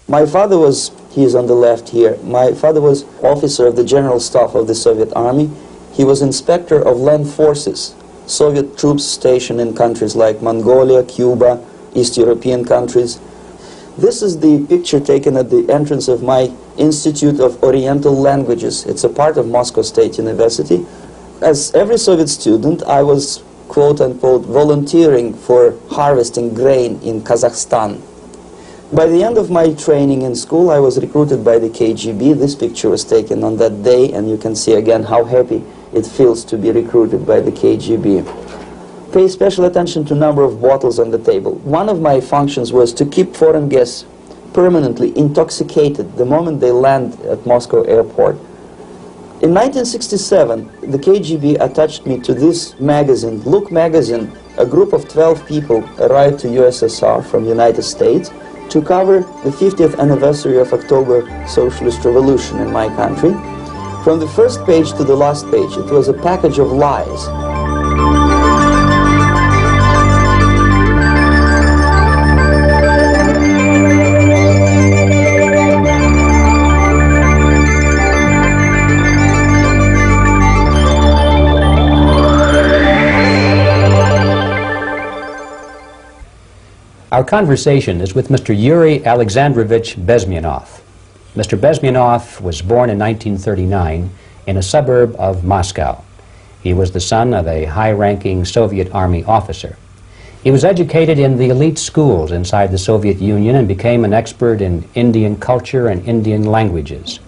My father was, he is on the left here, my father was officer of the General Staff of the Soviet Army. He was inspector of land forces, Soviet troops stationed in countries like Mongolia, Cuba, East European countries. This is the picture taken at the entrance of my Institute of Oriental Languages. It's a part of Moscow State University. As every Soviet student, I was, quote-unquote, volunteering for harvesting grain in Kazakhstan. By the end of my training in school, I was recruited by the KGB. This picture was taken on that day, and you can see again how happy it feels to be recruited by the KGB. Pay special attention to number of bottles on the table. One of my functions was to keep foreign guests permanently intoxicated the moment they land at Moscow airport. In 1967, the KGB attached me to this magazine, Look magazine. A group of 12 people arrived to USSR from United States to cover the 50th anniversary of October Socialist Revolution in my country. From the first page to the last page, it was a package of lies. Our conversation is with Mr. Yuri Alexandrovich Beyzmenov. Mr. Beyzmenov was born in 1939 in a suburb of Moscow. He was the son of a high-ranking Soviet Army officer. He was educated in the elite schools inside the Soviet Union and became an expert in Indian culture and Indian languages.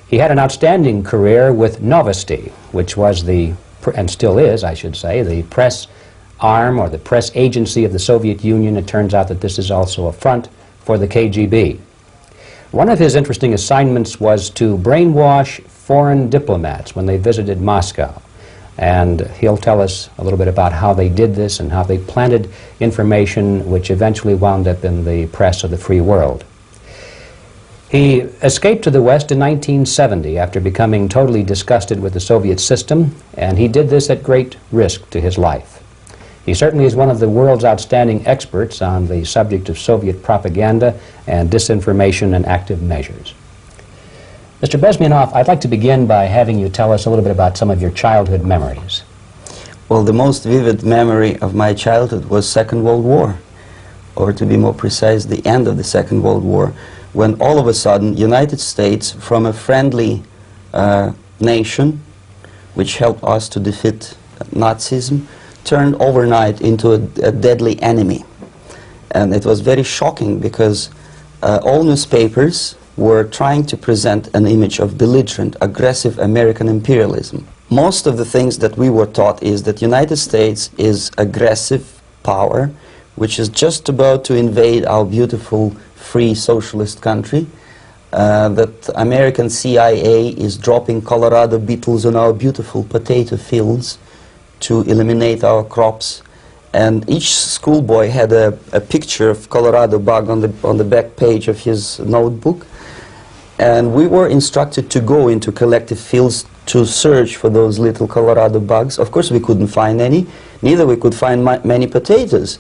He had an outstanding career with Novosti, which was the, and still is, I should say, the press arm or the press agency of the Soviet Union. It turns out that this is also a front for the KGB. One of his interesting assignments was to brainwash foreign diplomats when they visited Moscow. And he'll tell us a little bit about how they did this and how they planted information which eventually wound up in the press of the free world. He escaped to the West in 1970 after becoming totally disgusted with the Soviet system, and he did this at great risk to his life. He certainly is one of the world's outstanding experts on the subject of Soviet propaganda and disinformation and active measures. Mr. Beyzmenov, I'd like to begin by having you tell us a little bit about some of your childhood memories. Well, the most vivid memory of my childhood was Second World War, or to be more precise, the end of the Second World War, when all of a sudden United States, from a friendly nation which helped us to defeat Nazism, turned overnight into a deadly enemy. And it was very shocking because all newspapers were trying to present an image of belligerent, aggressive American imperialism. Most of the things that we were taught is that United States is aggressive power, which is just about to invade our beautiful, free, socialist country, that American CIA is dropping Colorado beetles on our beautiful potato fields to eliminate our crops, and each schoolboy had a picture of Colorado bug on the back page of his notebook, and we were instructed to go into collective fields to search for those little Colorado bugs. Of course we couldn't find any, neither we could find many potatoes,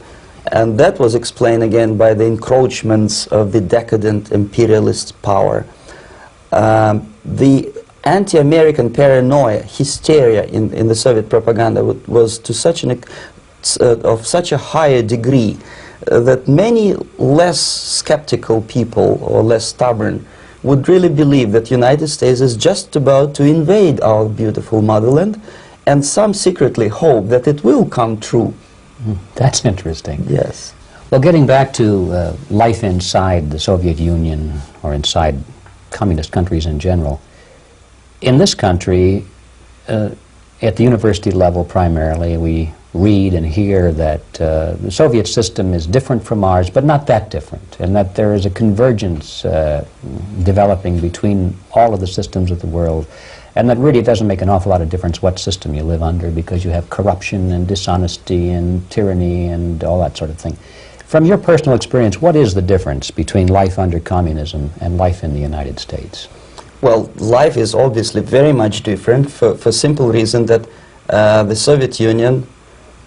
and that was explained again by the encroachments of the decadent imperialist power. The anti-American paranoia, hysteria in the Soviet propaganda was to such of such a higher degree that many less skeptical people or less stubborn would really believe that United States is just about to invade our beautiful motherland, and some secretly hope that it will come true. That's interesting. Yes. Well, getting back to life inside the Soviet Union or inside communist countries in general, in this country, at the university level primarily, we read and hear that the Soviet system is different from ours, but not that different, and that there is a convergence developing between all of the systems of the world, and that really doesn't make an awful lot of difference what system you live under, because you have corruption and dishonesty and tyranny and all that sort of thing. From your personal experience, what is the difference between life under communism and life in the United States? Well, life is obviously very much different for simple reason that the Soviet Union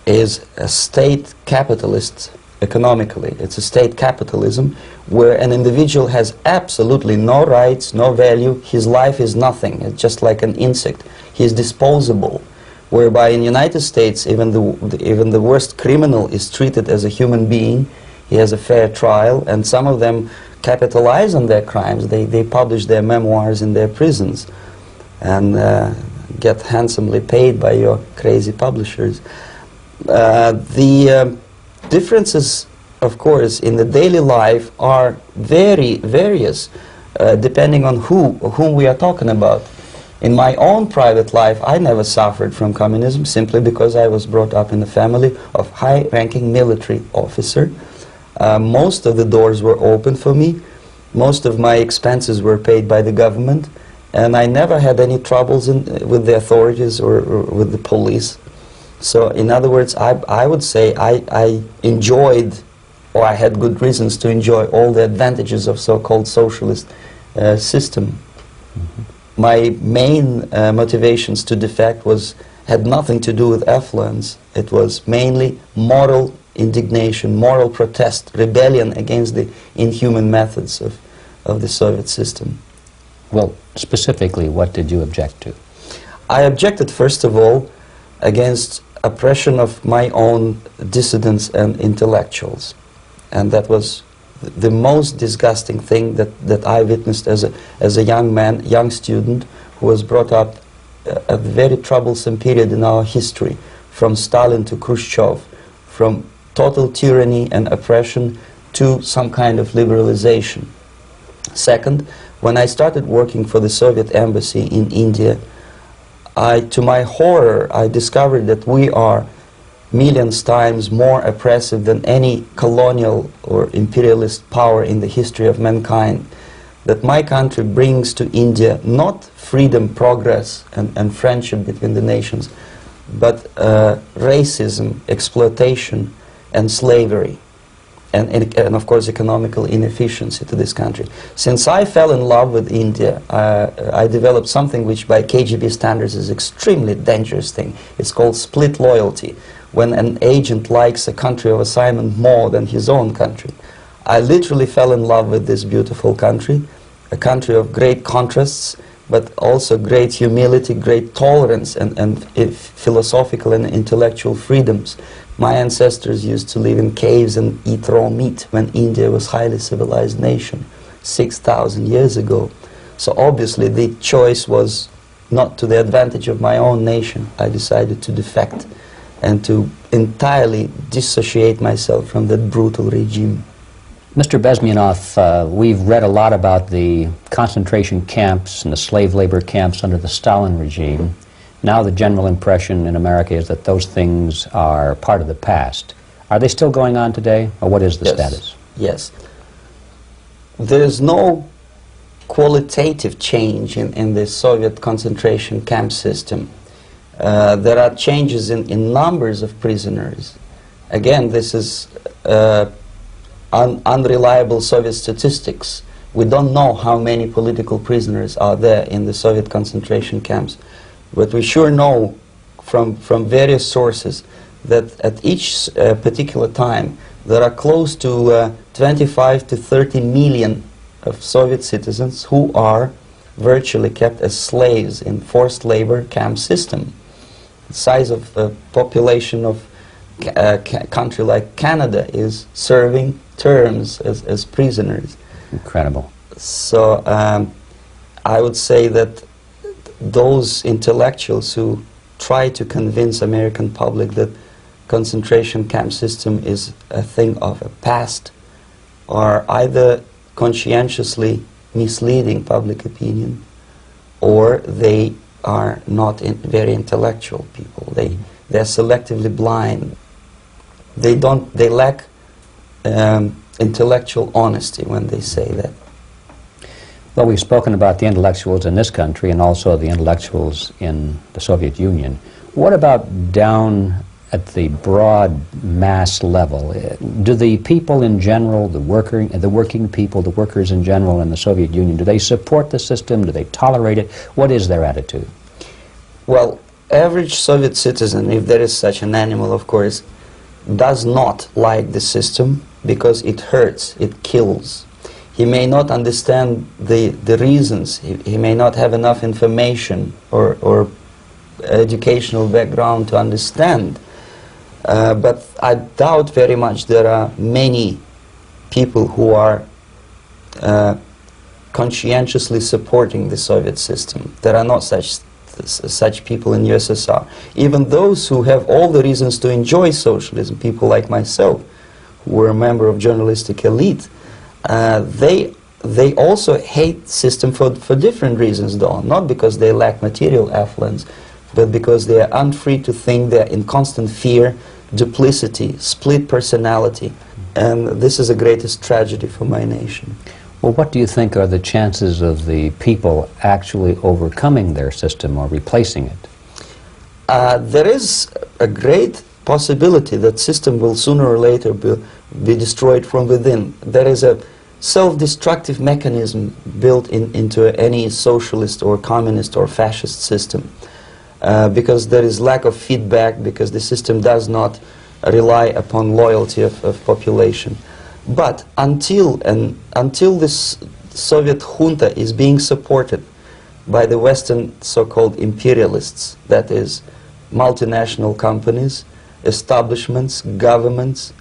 is a state capitalist economically. It's a state capitalism where an individual has absolutely no rights, no value. His life is nothing. It's just like an insect. He is disposable. Whereby in the United States, even the worst criminal is treated as a human being. He has a fair trial, and some of them capitalize on their crimes. They publish their memoirs in their prisons and get handsomely paid by your crazy publishers. The differences, of course, in the daily life are very various, depending on whom we are talking about. In my own private life, I never suffered from communism simply because I was brought up in a family of high-ranking military officer. Most of the doors were open for me. Most of my expenses were paid by the government, and I never had any troubles with the authorities or with the police. So, in other words, I would say I enjoyed, or I had good reasons to enjoy, all the advantages of so-called socialist system. Mm-hmm. My main motivations to defect had nothing to do with affluence. It was mainly moral indignation, moral protest, rebellion against the inhuman methods of the Soviet system. Well, specifically, what did you object to? I objected, first of all, against oppression of my own dissidents and intellectuals. And that was the most disgusting thing that I witnessed as a young man, young student, who was brought up a very troublesome period in our history, from Stalin to Khrushchev, from total tyranny and oppression to some kind of liberalization. Second, when I started working for the Soviet embassy in India, to my horror, I discovered that we are millions times more oppressive than any colonial or imperialist power in the history of mankind. That my country brings to India not freedom, progress, and friendship between the nations, but racism, exploitation, and slavery, and of course economical inefficiency to this country. Since I fell in love with India, I developed something which by KGB standards is extremely dangerous thing. It's called split loyalty, when an agent likes a country of assignment more than his own country. I literally fell in love with this beautiful country, a country of great contrasts, but also great humility, great tolerance, and philosophical and intellectual freedoms. My ancestors used to live in caves and eat raw meat when India was a highly civilized nation 6,000 years ago. So obviously the choice was not to the advantage of my own nation. I decided to defect and to entirely dissociate myself from that brutal regime. Mr. Bezmenov, we've read a lot about the concentration camps and the slave labor camps under the Stalin regime. Now the general impression in America is that those things are part of the past. Are they still going on today, or what is the status? Yes. There is no qualitative change in the Soviet concentration camp system. There are changes in numbers of prisoners. Again, this is unreliable Soviet statistics. We don't know how many political prisoners are there in the Soviet concentration camps. But we sure know from various sources that at each particular time there are close to 25 to 30 million of Soviet citizens who are virtually kept as slaves in forced labor camp system. The size of the population of a country like Canada is serving terms as prisoners. Incredible. So I would say that those intellectuals who try to convince American public that concentration camp system is a thing of the past are either conscientiously misleading public opinion, or they are not very intellectual people. They're selectively blind. They lack intellectual honesty when they say that. Well, we've spoken about the intellectuals in this country and also the intellectuals in the Soviet Union. What about down at the broad mass level? Do the people in general, the working people, the workers in general in the Soviet Union, do they support the system? Do they tolerate it? What is their attitude? Well, average Soviet citizen, if there is such an animal, of course, does not like the system because it hurts, it kills. He may not understand the reasons, he may not have enough information or educational background to understand, but I doubt very much there are many people who are conscientiously supporting the Soviet system. There are not such people in USSR. Even those who have all the reasons to enjoy socialism, people like myself, who were a member of journalistic elite, they also hate system for different reasons, though. Not because they lack material affluence, but because they are unfree to think, they're in constant fear, duplicity, split personality. And this is the greatest tragedy for my nation. Well, what do you think are the chances of the people actually overcoming their system or replacing it? There is a great possibility that system will sooner or later be destroyed from within. There is a self-destructive mechanism built into any socialist or communist or fascist system, because there is lack of feedback, because the system does not rely upon loyalty of population. But until this Soviet junta is being supported by the Western so-called imperialists, that is, multinational companies, establishments, governments,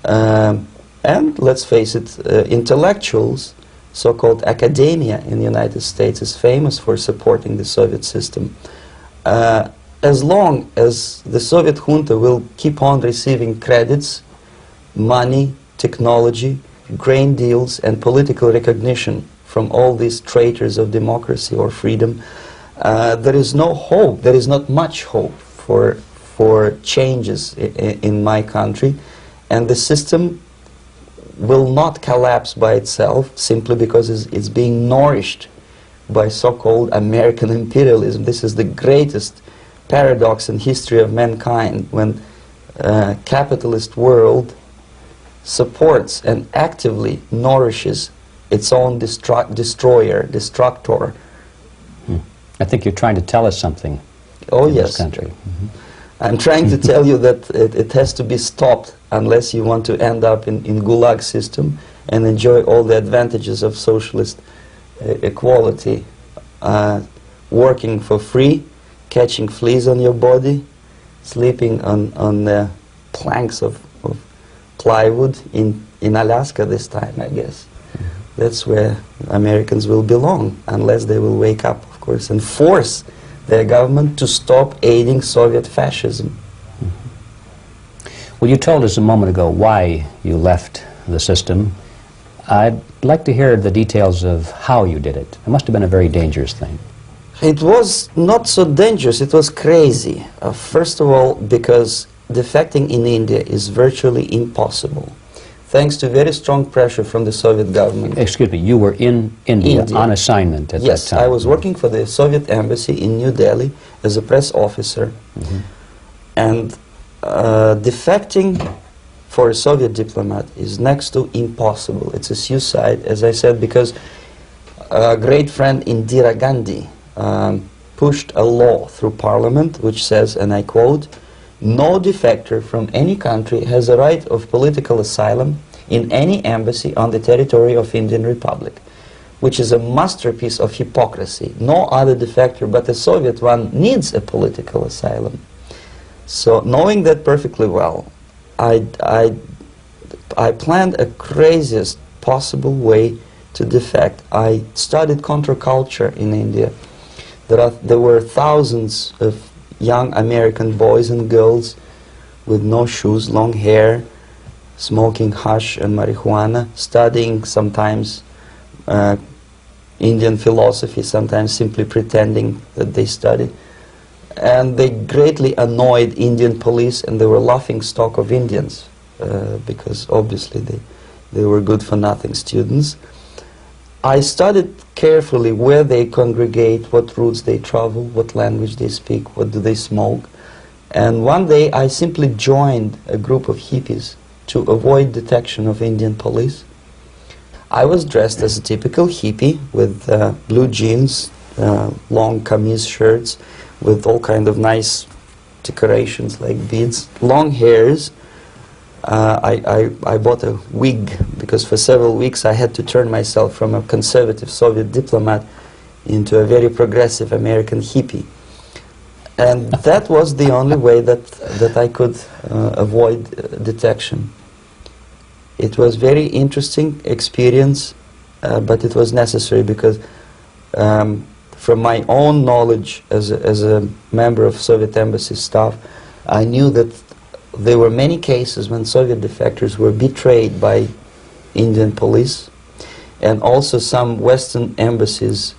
and let's face it, intellectuals, so-called academia in the United States is famous for supporting the Soviet system. As long as the Soviet junta will keep on receiving credits, money, technology, grain deals, and political recognition from all these traitors of democracy or freedom, there is no hope, there is not much hope for changes in my country, and the system will not collapse by itself simply because it's being nourished by so-called American imperialism. This is the greatest paradox in history of mankind, when capitalist world supports and actively nourishes its own destructor. I think you're trying to tell us something. Oh, in yes. This country. I'm trying to tell you that it has to be stopped unless you want to end up in Gulag system and enjoy all the advantages of socialist equality, working for free, catching fleas on your body, sleeping on the planks of plywood in Alaska this time, I guess. That's where Americans will belong, unless they will wake up, of course, and force their government to stop aiding Soviet fascism. Well, you told us a moment ago why you left the system. I'd like to hear the details of how you did it. It must have been a very dangerous thing. It was not so dangerous, it was crazy. First of all, because defecting in India is virtually impossible, thanks to very strong pressure from the Soviet government. Excuse me, you were in India. On assignment at that time. Yes, I was working for the Soviet embassy in New Delhi as a press officer. And defecting for a Soviet diplomat is next to impossible. It's a suicide, as I said, because a great friend Indira Gandhi pushed a law through parliament which says, and I quote, "No defector from any country has a right of political asylum in any embassy on the territory of Indian Republic," which is a masterpiece of hypocrisy. No other defector but the Soviet one needs a political asylum. So, knowing that perfectly well, I planned a craziest possible way to defect. I studied counterculture in India. There were thousands of young American boys and girls with no shoes, long hair, smoking hash and marijuana, studying sometimes Indian philosophy, sometimes simply pretending that they study. And they greatly annoyed Indian police, and they were laughing stock of Indians because obviously they were good-for-nothing students. I studied carefully where they congregate, what routes they travel, what language they speak, what do they smoke. And one day I simply joined a group of hippies to avoid detection of Indian police. I was dressed as a typical hippie with blue jeans, long kameez shirts with all kind of nice decorations like beads, long hairs, I bought a wig, because for several weeks I had to turn myself from a conservative Soviet diplomat into a very progressive American hippie. And that was the only way that I could avoid detection. It was very interesting experience, but it was necessary, because from my own knowledge as a member of Soviet embassy staff, I knew that there were many cases when Soviet defectors were betrayed by Indian police, and also some Western embassies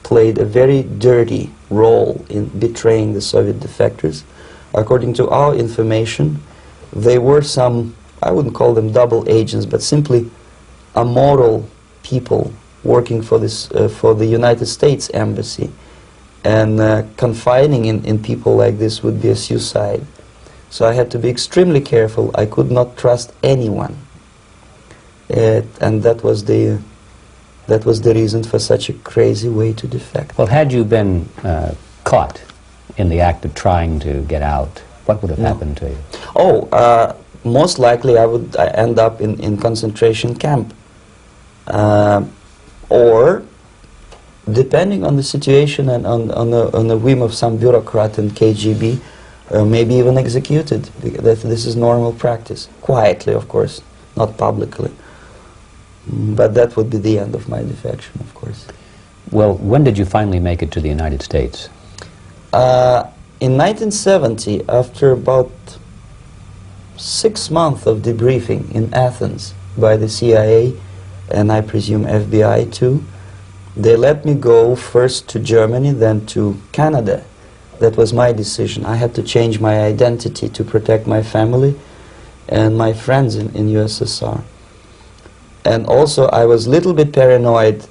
played a very dirty role in betraying the Soviet defectors. According to our information, they were some, I wouldn't call them double agents, but simply immoral people working for this for the United States embassy, and confiding in people like this would be a suicide. So I had to be extremely careful. I could not trust anyone, and that was the reason for such a crazy way to defect. Well, had you been caught in the act of trying to get out, what would have happened to you? Oh, most likely I would end up in concentration camp, or depending on the situation and on the whim of some bureaucrat in KGB, maybe even executed. This is normal practice, quietly, of course, not publicly. But that would be the end of my defection, of course. Well, when did you finally make it to the United States? In 1970, after about 6 months of debriefing in Athens by the CIA, and I presume FBI too, they let me go first to Germany, then to Canada. That was my decision. I had to change my identity to protect my family and my friends in USSR. And also I was a little bit paranoid,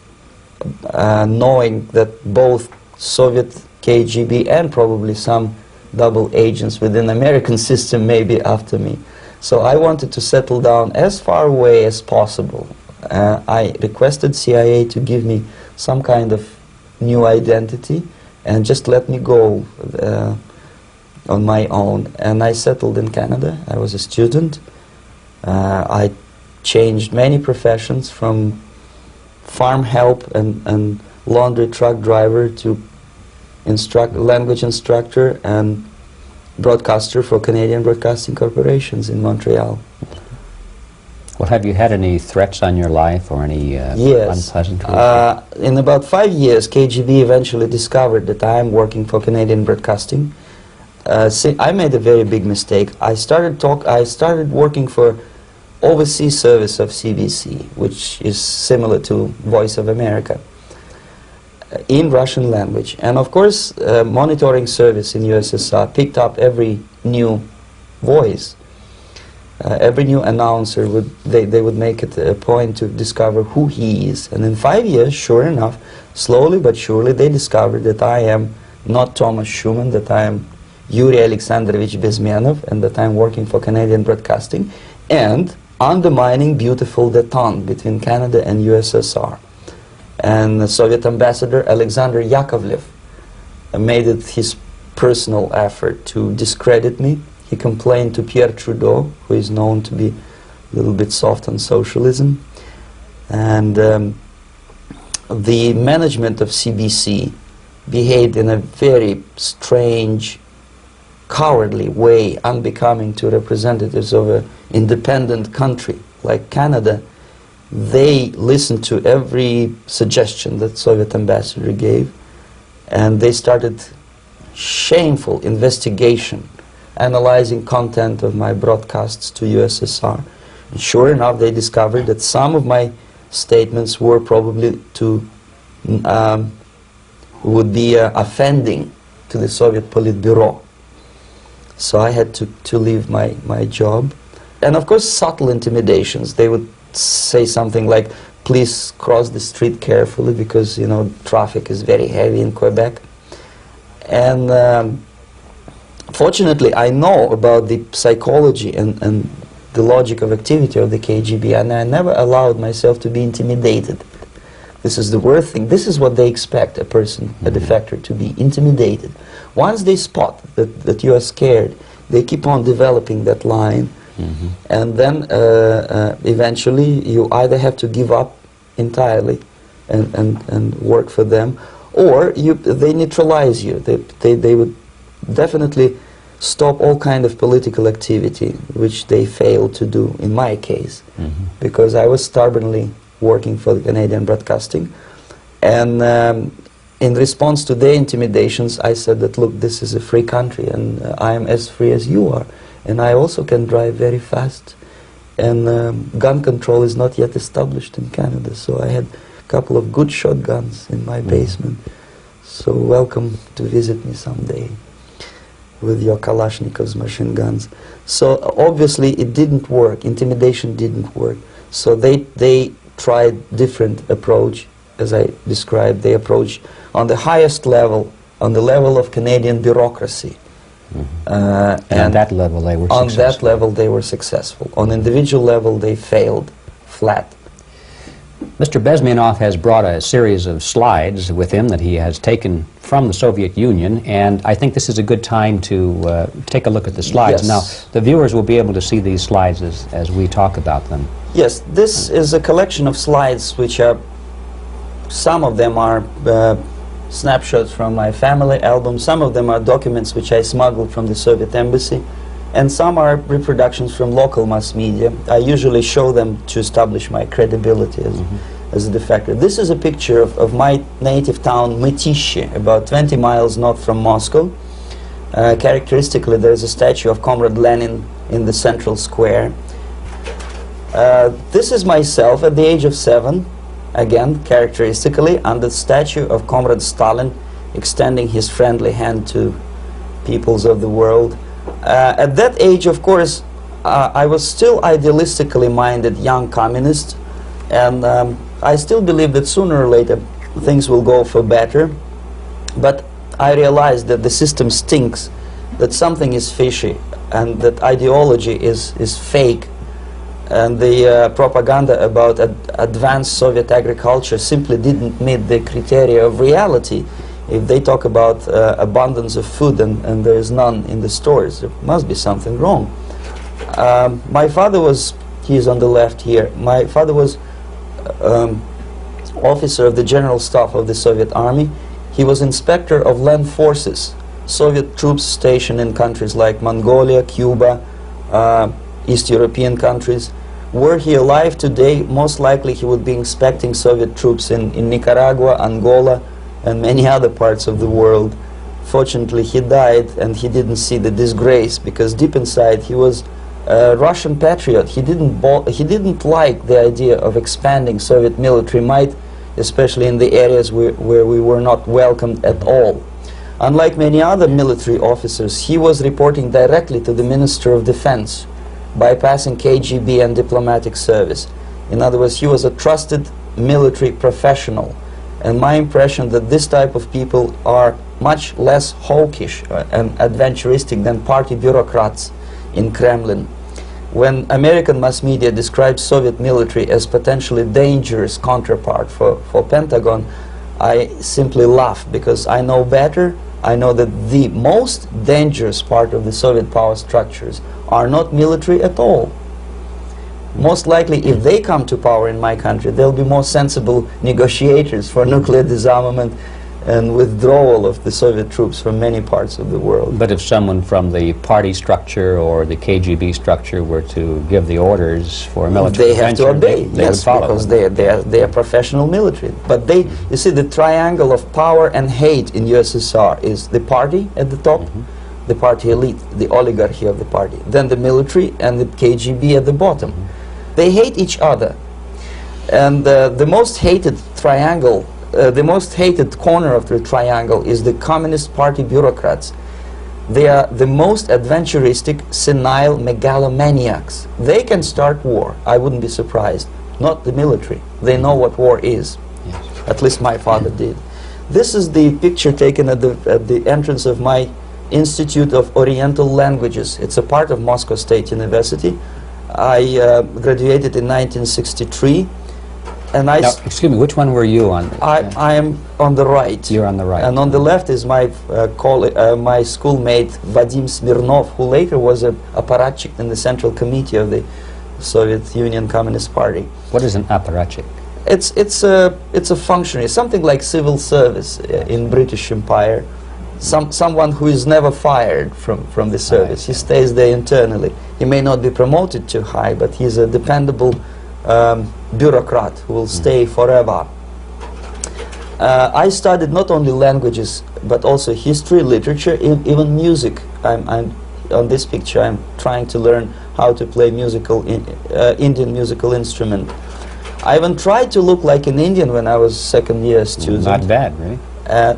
knowing that both Soviet KGB and probably some double agents within the American system may be after me. So I wanted to settle down as far away as possible. I requested CIA to give me some kind of new identity and just let me go on my own. And I settled in Canada. I was a student. I changed many professions, from farm help and laundry truck driver to language instructor and broadcaster for Canadian Broadcasting Corporations in Montreal. Well, have you had any threats on your life or any yes. unpleasant In about 5 years, KGB eventually discovered that I am working for Canadian Broadcasting. I made a very big mistake. I started working for overseas service of CBC, which is similar to Voice of America, in Russian language. And of course, monitoring service in USSR picked up every new voice. Every new announcer they would make it a point to discover who he is. And in 5 years, sure enough, slowly but surely, they discovered that I am not Thomas Schumann, that I am Yuri Alexandrovich Bيزмينов, and that I am working for Canadian Broadcasting, and undermining beautiful détente between Canada and USSR. And the Soviet ambassador Alexander Yakovlev made it his personal effort to discredit me. He complained to Pierre Trudeau, who is known to be a little bit soft on socialism. And the management of CBC behaved in a very strange, cowardly way, unbecoming to representatives of an independent country like Canada. They listened to every suggestion that Soviet ambassador gave, and they started shameful investigation, analyzing content of my broadcasts to USSR. And sure enough, they discovered that some of my statements were probably would be offending to the Soviet Politburo. So I had to leave my job. And of course, subtle intimidations. They would say something like, please cross the street carefully because, you know, traffic is very heavy in Quebec. And fortunately, I know about the psychology and the logic of activity of the KGB, and I never allowed myself to be intimidated. This is the worst thing. This is what they expect a person, a defector, to be intimidated. Once they spot that you are scared, they keep on developing that line And then eventually you either have to give up entirely and work for them, or they neutralize you. They would definitely stop all kind of political activity, which they failed to do in my case, because I was stubbornly working for the Canadian Broadcasting. And in response to their intimidations, I said that, look, this is a free country, and I am as free as you are, and I also can drive very fast. And gun control is not yet established in Canada, so I had a couple of good shotguns in my basement. So welcome to visit me someday with your Kalashnikovs machine guns. So obviously it didn't work, intimidation didn't work. So they tried different approach, as I described. They approached on the highest level, on the level of Canadian bureaucracy. And on that level they were successful. On that level they were successful. On individual level they failed flat. Mr. Bezmenov has brought a series of slides with him that he has taken from the Soviet Union, and I think this is a good time to take a look at the slides. Yes. Now, the viewers will be able to see these slides as we talk about them. Yes, this is a collection of slides which are, some of them are snapshots from my family album, some of them are documents which I smuggled from the Soviet embassy, and some are reproductions from local mass media. I usually show them to establish my credibility as a defector. This is a picture of my native town, Mytishi, about 20 miles north from Moscow. Characteristically, there is a statue of Comrade Lenin in the central square. This is myself at the age of 7, again, characteristically, under the statue of Comrade Stalin, extending his friendly hand to peoples of the world. At that age, of course, I was still idealistically minded young communist, and I still believe that sooner or later things will go for better. But I realized that the system stinks, that something is fishy, and that ideology is fake, and the propaganda about advanced Soviet agriculture simply didn't meet the criteria of reality. If they talk about abundance of food and there is none in the stores, there must be something wrong. My father was, he is on the left here, my father was officer of the General Staff of the Soviet Army. He was inspector of land forces, Soviet troops stationed in countries like Mongolia, Cuba, East European countries. Were he alive today, most likely he would be inspecting Soviet troops in Nicaragua, Angola, and many other parts of the world. Fortunately, he died and he didn't see the disgrace, because deep inside he was a Russian patriot. He didn't like the idea of expanding Soviet military might, especially in the areas where we were not welcomed at all. Unlike many other military officers, he was reporting directly to the Minister of Defense, bypassing KGB and diplomatic service. In other words, he was a trusted military professional. And my impression that this type of people are much less hawkish and adventuristic than party bureaucrats in Kremlin. When American mass media describes Soviet military as potentially dangerous counterpart for Pentagon, I simply laugh, because I know better. I know that the most dangerous part of the Soviet power structures are not military at all. Most likely, if they come to power in my country, they'll be more sensible negotiators for nuclear disarmament and withdrawal of the Soviet troops from many parts of the world. But if someone from the party structure or the KGB structure were to give the orders for a military intervention, they have to obey, they would follow, because they are professional military. But they, you see, the triangle of power and hate in USSR is the party at the top, the party elite, the oligarchy of the party, then the military and the KGB at the bottom. They hate each other, and the most hated triangle, the most hated corner of the triangle is the Communist Party bureaucrats. They are the most adventuristic, senile megalomaniacs. They can start war, I wouldn't be surprised. Not the military. They know what war is. Yes. At least my father did. This is the picture taken at the entrance of my Institute of Oriental Languages. It's a part of Moscow State University. I graduated in 1963. And I Now, excuse me, which one were you on? I am on the right. You're on the right. And on the left is my my schoolmate Vadim Smirnov, who later was a apparatchik in the Central Committee of the Soviet Union Communist Party. What is an apparatchik? It's a functionary, something like civil service in British Empire. Someone who is never fired from the service. He stays there internally. He may not be promoted too high, but he's a dependable bureaucrat who will stay forever. I studied not only languages, but also history, literature, even music. I'm on this picture. I'm trying to learn how to play Indian musical instrument. I even tried to look like an Indian when I was second-year student. Not bad, really.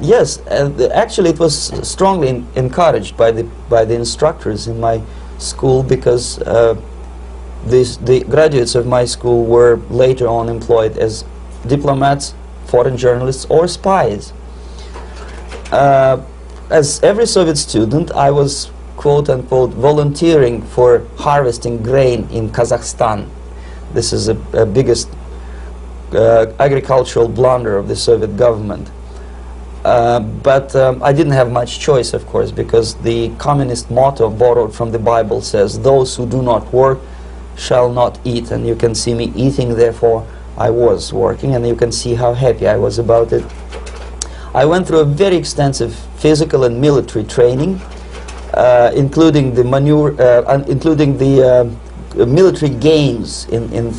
Yes, actually, it was strongly encouraged by the instructors in my school, because the graduates of my school were later on employed as diplomats, foreign journalists, or spies. As every Soviet student, I was quote-unquote volunteering for harvesting grain in Kazakhstan. This is the biggest agricultural blunder of the Soviet government. But I didn't have much choice, of course, because the communist motto borrowed from the Bible says, "Those who do not work shall not eat." And you can see me eating, therefore I was working, and you can see how happy I was about it. I went through a very extensive physical and military training, including the military games in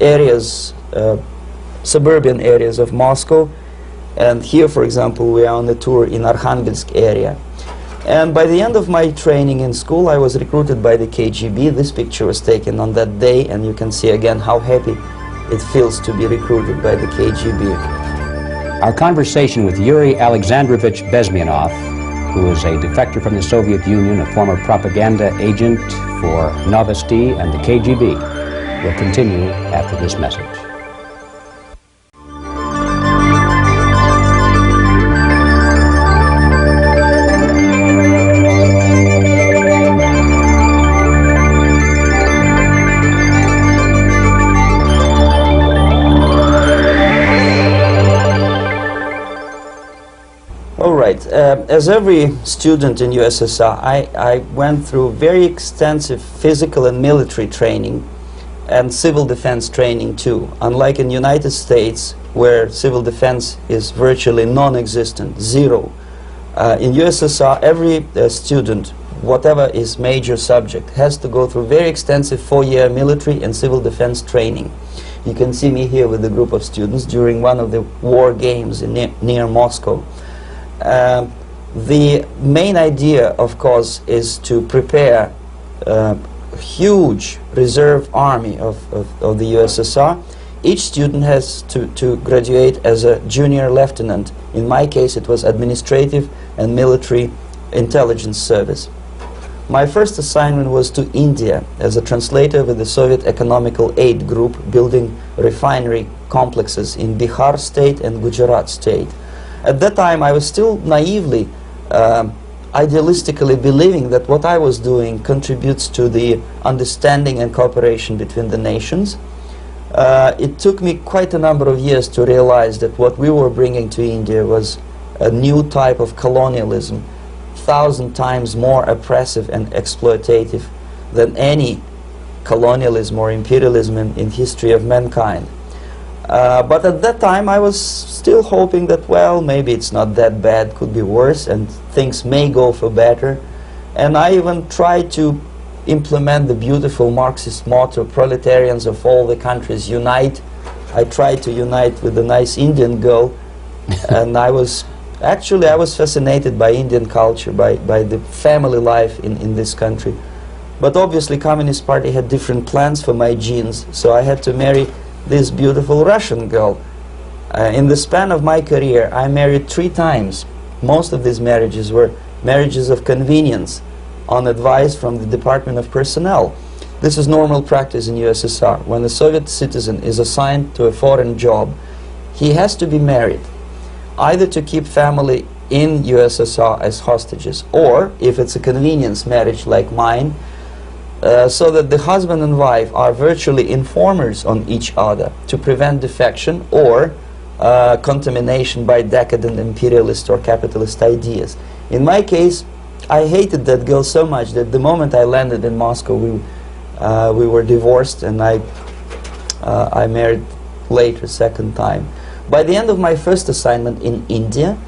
areas, suburban areas of Moscow. And here, for example, we are on a tour in Arkhangelsk area. And by the end of my training in school, I was recruited by the KGB. This picture was taken on that day, and you can see again how happy it feels to be recruited by the KGB. Our conversation with Yuri Alexandrovich Beyzmenov, who is a defector from the Soviet Union, a former propaganda agent for Novosti and the KGB, will continue after this message. As every student in USSR, I went through very extensive physical and military training, and civil defense training too. Unlike in the United States, where civil defense is virtually non-existent, zero. In USSR, every student, whatever his major subject, has to go through very extensive 4-year military and civil defense training. You can see me here with a group of students during one of the war games near Moscow. The main idea, of course, is to prepare a huge reserve army of the USSR. Each student has to graduate as a junior lieutenant. In my case, it was administrative and military intelligence service. My first assignment was to India as a translator with the Soviet Economical Aid Group, building refinery complexes in Bihar state and Gujarat state. At that time, I was still naively, idealistically believing that what I was doing contributes to the understanding and cooperation between the nations. It took me quite a number of years to realize that what we were bringing to India was a new type of colonialism, 1,000 times more oppressive and exploitative than any colonialism or imperialism in history of mankind. But at that time I was still hoping that, well, maybe it's not that bad, could be worse, and things may go for better. And I even tried to implement the beautiful Marxist motto, proletarians of all the countries unite. I tried to unite with a nice Indian girl, and I was fascinated by Indian culture, by the family life in this country. But obviously Communist Party had different plans for my genes, so I had to marry this beautiful Russian girl. In the span of my career, I married 3 times. Most of these marriages were marriages of convenience, on advice from the Department of Personnel. This is normal practice in USSR. When a Soviet citizen is assigned to a foreign job, he has to be married, either to keep family in USSR as hostages, or, if it's a convenience marriage like mine, so that the husband and wife are virtually informers on each other to prevent defection or contamination by decadent imperialist or capitalist ideas. In my case, I hated that girl so much that the moment I landed in Moscow, we were divorced, and I married later, second time. By the end of my first assignment in India,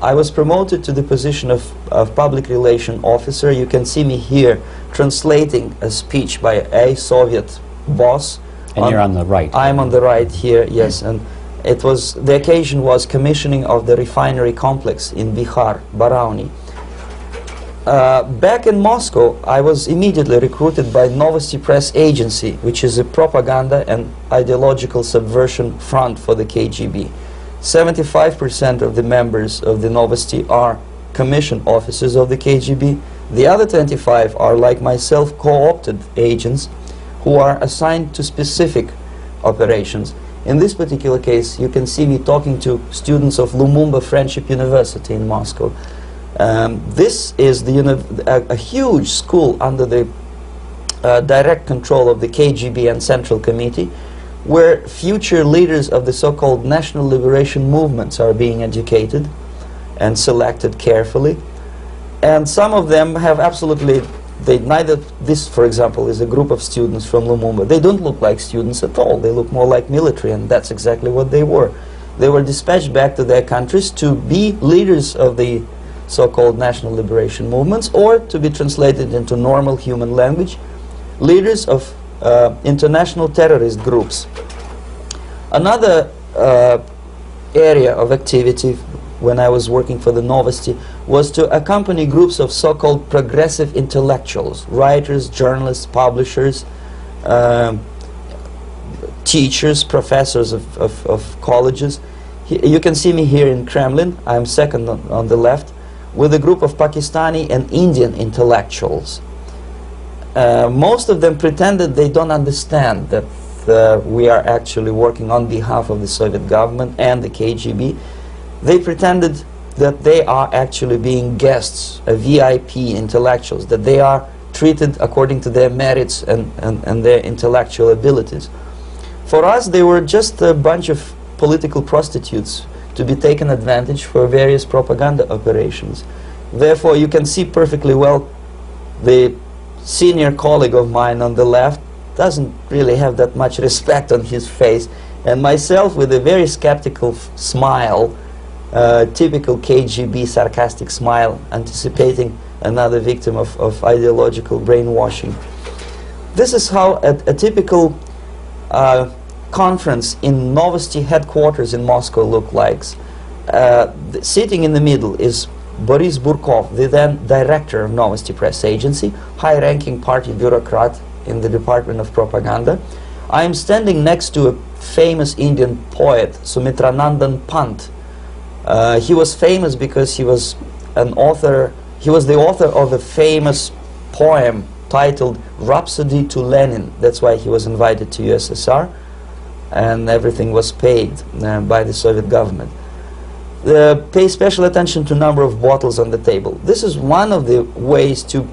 I was promoted to the position of public relation officer. You can see me here translating a speech by a Soviet boss. And you're on the right. I'm on the right here, yes. And it was, the occasion was commissioning of the refinery complex in Bihar, Barauni. Back in Moscow, I was immediately recruited by Novosti Press Agency, which is a propaganda and ideological subversion front for the KGB. 75% of the members of the Novosti are commissioned officers of the KGB. The other 25 are, like myself, co-opted agents who are assigned to specific operations. In this particular case, you can see me talking to students of Lumumba Friendship University in Moscow. This is a huge school under the direct control of the KGB and Central Committee, where future leaders of the so-called national liberation movements are being educated and selected carefully. And some of them have absolutely, this, for example, is a group of students from Lumumba. They don't look like students at all. They look more like military, and that's exactly what they were. They were dispatched back to their countries to be leaders of the so-called national liberation movements, or to be translated into normal human language, leaders of international terrorist groups. Another area of activity when I was working for the Novosti was to accompany groups of so-called progressive intellectuals, writers, journalists, publishers, teachers, professors of colleges. You can see me here in Kremlin. I'm second on the left, with a group of Pakistani and Indian intellectuals. Most of them pretended they don't understand that we are actually working on behalf of the Soviet government and the KGB. They pretended that they are actually being guests, VIP intellectuals, that they are treated according to their merits and their intellectual abilities. For us, they were just a bunch of political prostitutes to be taken advantage for various propaganda operations. Therefore, you can see perfectly well the senior colleague of mine on the left doesn't really have that much respect on his face, and myself with a very skeptical smile, typical KGB sarcastic smile, anticipating another victim of ideological brainwashing. This is how a typical conference in Novosti headquarters in Moscow looked like. Sitting in the middle is Boris Burkov, the then director of Novosti Press Agency, high-ranking party bureaucrat in the Department of Propaganda. I am standing next to a famous Indian poet, Sumitranandan Pant. He was famous because he was an author. He was the author of a famous poem titled Rhapsody to Lenin. That's why he was invited to USSR, and everything was paid by the Soviet government. Pay special attention to number of bottles on the table. This is one of the ways to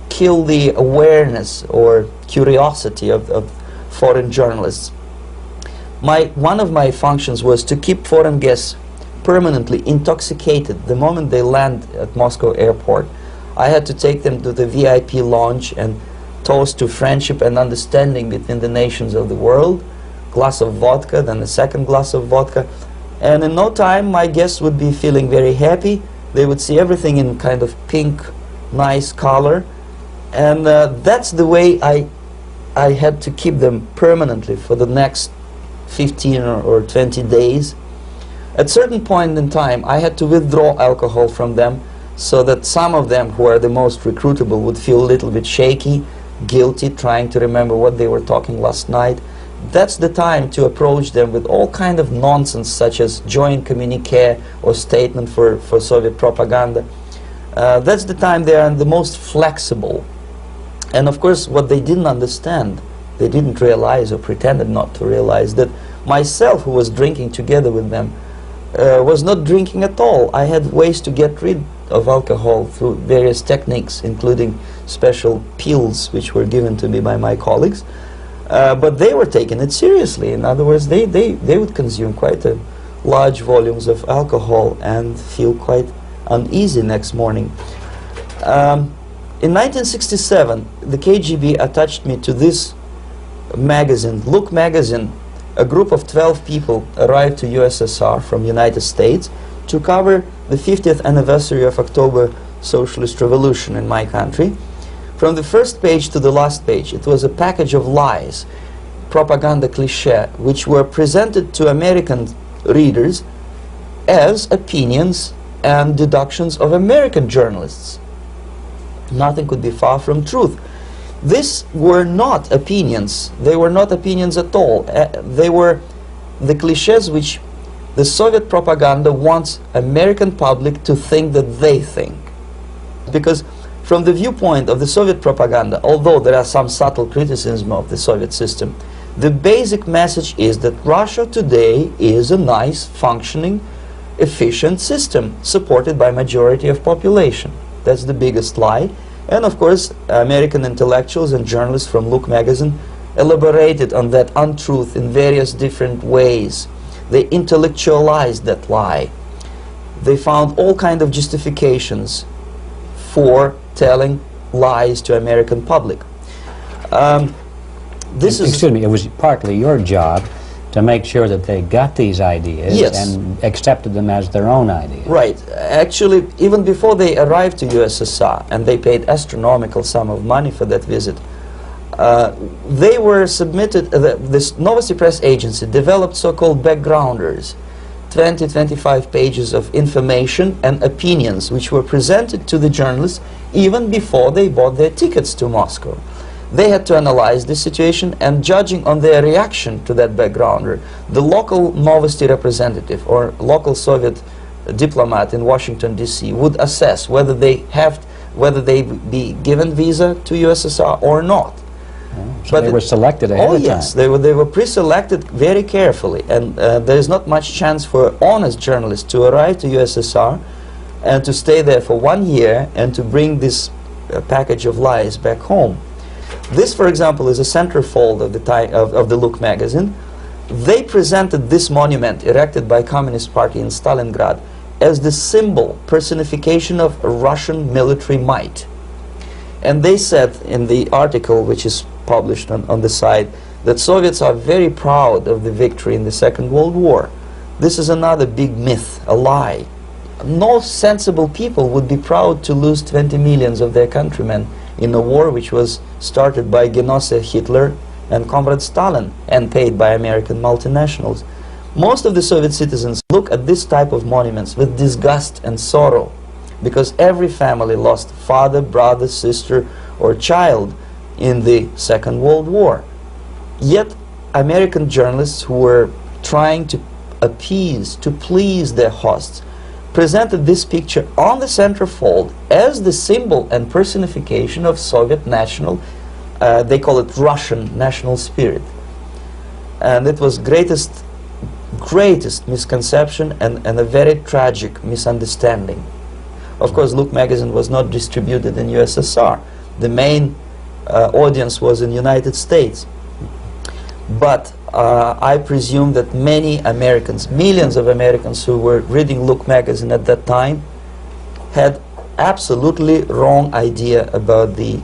kill the awareness or curiosity of foreign journalists. One of my functions was to keep foreign guests permanently intoxicated the moment they land at Moscow airport. I had to take them to the VIP lounge and toast to friendship and understanding between the nations of the world. Glass of vodka, then a second glass of vodka, and in no time my guests would be feeling very happy. They would see everything in kind of pink, nice color, and that's the way I had to keep them permanently for the next 15 or 20 days. At certain point in time, I had to withdraw alcohol from them so that some of them, who are the most recruitable, would feel a little bit shaky, guilty, trying to remember what they were talking last night. That's the time to approach them with all kind of nonsense, such as joint communique or statement for Soviet propaganda. That's the time they are the most flexible. And of course, what they didn't understand, they didn't realize or pretended not to realize, that myself, who was drinking together with them, was not drinking at all. I had ways to get rid of alcohol through various techniques, including special pills which were given to me by my colleagues, but they were taking it seriously. In other words, they would consume quite large volumes of alcohol and feel quite uneasy next morning. In 1967, the KGB attached me to this magazine, Look magazine. A group of 12 people arrived to USSR from United States to cover the 50th anniversary of October Socialist Revolution in my country. From the first page to the last page, it was a package of lies, propaganda cliché, which were presented to American readers as opinions and deductions of American journalists. Nothing could be far from truth. These were not opinions. They were not opinions at all. They were the clichés which the Soviet propaganda wants American public to think that they think. Because from the viewpoint of the Soviet propaganda, although there are some subtle criticism of the Soviet system, the basic message is that Russia today is a nice, functioning, efficient system supported by majority of population. That's the biggest lie. And of course, American intellectuals and journalists from Look magazine elaborated on that untruth in various different ways. They intellectualized that lie. They found all kinds of justifications for telling lies to American public. Excuse me, it was partly your job to make sure that they got these ideas, yes, and accepted them as their own ideas. Right. Actually, even before they arrived to USSR, and they paid astronomical sum of money for that visit, they were submitted, this Novosti Press Agency developed so-called backgrounders, 20-25 pages of information and opinions which were presented to the journalists even before they bought their tickets to Moscow. They had to analyze the situation, and judging on their reaction to that backgrounder, the local Novosti representative or local Soviet diplomat in Washington DC would assess whether they be given visa to USSR or not. Oh, so they were selected ahead of time. Yes, they were pre-selected very carefully, and there is not much chance for honest journalists to arrive to USSR and to stay there for 1 year and to bring this package of lies back home. This, for example, is a centerfold of the Look magazine. They presented this monument erected by Communist Party in Stalingrad as the symbol, personification of Russian military might. And they said in the article, which is published on the site, that Soviets are very proud of the victory in the Second World War. This is another big myth, a lie. No sensible people would be proud to lose 20 millions of their countrymen in a war which was started by Genosse Hitler and Comrade Stalin and paid by American multinationals. Most of the Soviet citizens look at this type of monuments with disgust and sorrow, because every family lost father, brother, sister, or child in the Second World War. Yet American journalists who were trying to appease, to please their hosts, presented this picture on the centerfold as the symbol and personification of Soviet national, they call it Russian national spirit. And it was greatest misconception and a very tragic misunderstanding. Of course, Look magazine was not distributed in USSR. The main audience was in United States. But I presume that many Americans, millions of Americans who were reading Look magazine at that time, had absolutely wrong idea about the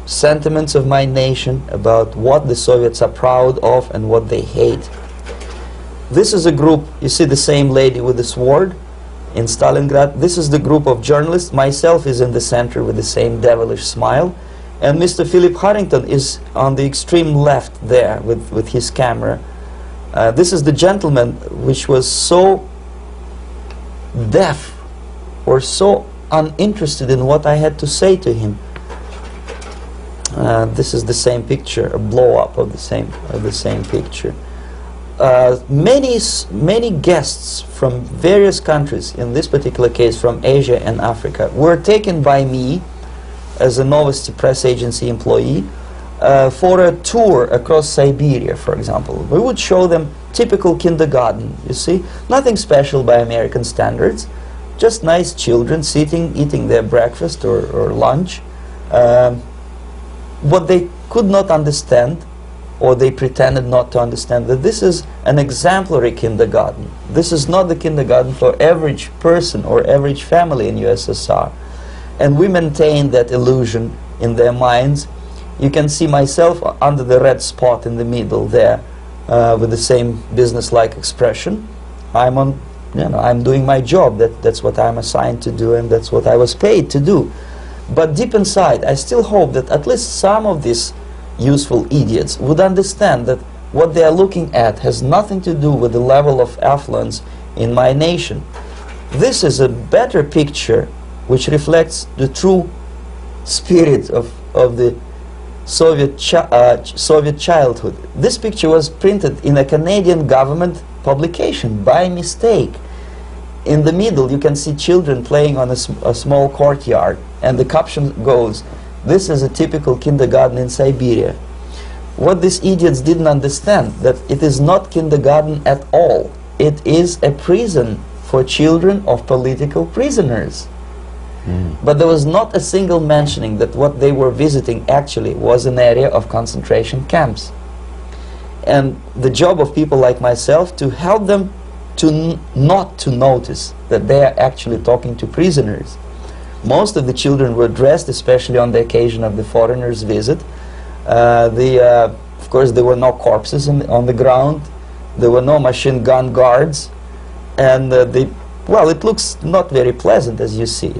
sentiments of my nation, about what the Soviets are proud of and what they hate. This is a group, you see the same lady with the sword in Stalingrad. This is the group of journalists. Myself is in the center with the same devilish smile. And Mr. Philip Harrington is on the extreme left there with his camera. This is the gentleman which was so deaf or so uninterested in what I had to say to him. This is the same picture, a blow-up of the same picture. Many guests from various countries, in this particular case from Asia and Africa, were taken by me as a Novosti Press Agency employee for a tour across Siberia, for example. We would show them typical kindergarten, you see, nothing special by American standards, just nice children sitting, eating their breakfast or lunch, What they could not understand, or they pretended not to understand, that this is an exemplary kindergarten. This is not the kindergarten for average person or average family in USSR. And we maintain that illusion in their minds. You can see myself under the red spot in the middle there, with the same business-like expression. I'm doing my job. That's what I'm assigned to do, and that's what I was paid to do. But deep inside, I still hope that at least some of these useful idiots would understand that what they are looking at has nothing to do with the level of affluence in my nation. This is a better picture which reflects the true spirit of the Soviet childhood. This picture was printed in a Canadian government publication by mistake. In the middle you can see children playing on a small courtyard, and the caption goes, "This is a typical kindergarten in Siberia." What these idiots didn't understand, that it is not kindergarten at all. It is a prison for children of political prisoners. But there was not a single mentioning that what they were visiting actually was an area of concentration camps. And the job of people like myself to help them to not to notice that they are actually talking to prisoners. Most of the children were dressed, especially on the occasion of the foreigners' visit. Of course, there were no corpses on the ground. There were no machine gun guards, and well, it looks not very pleasant, as you see.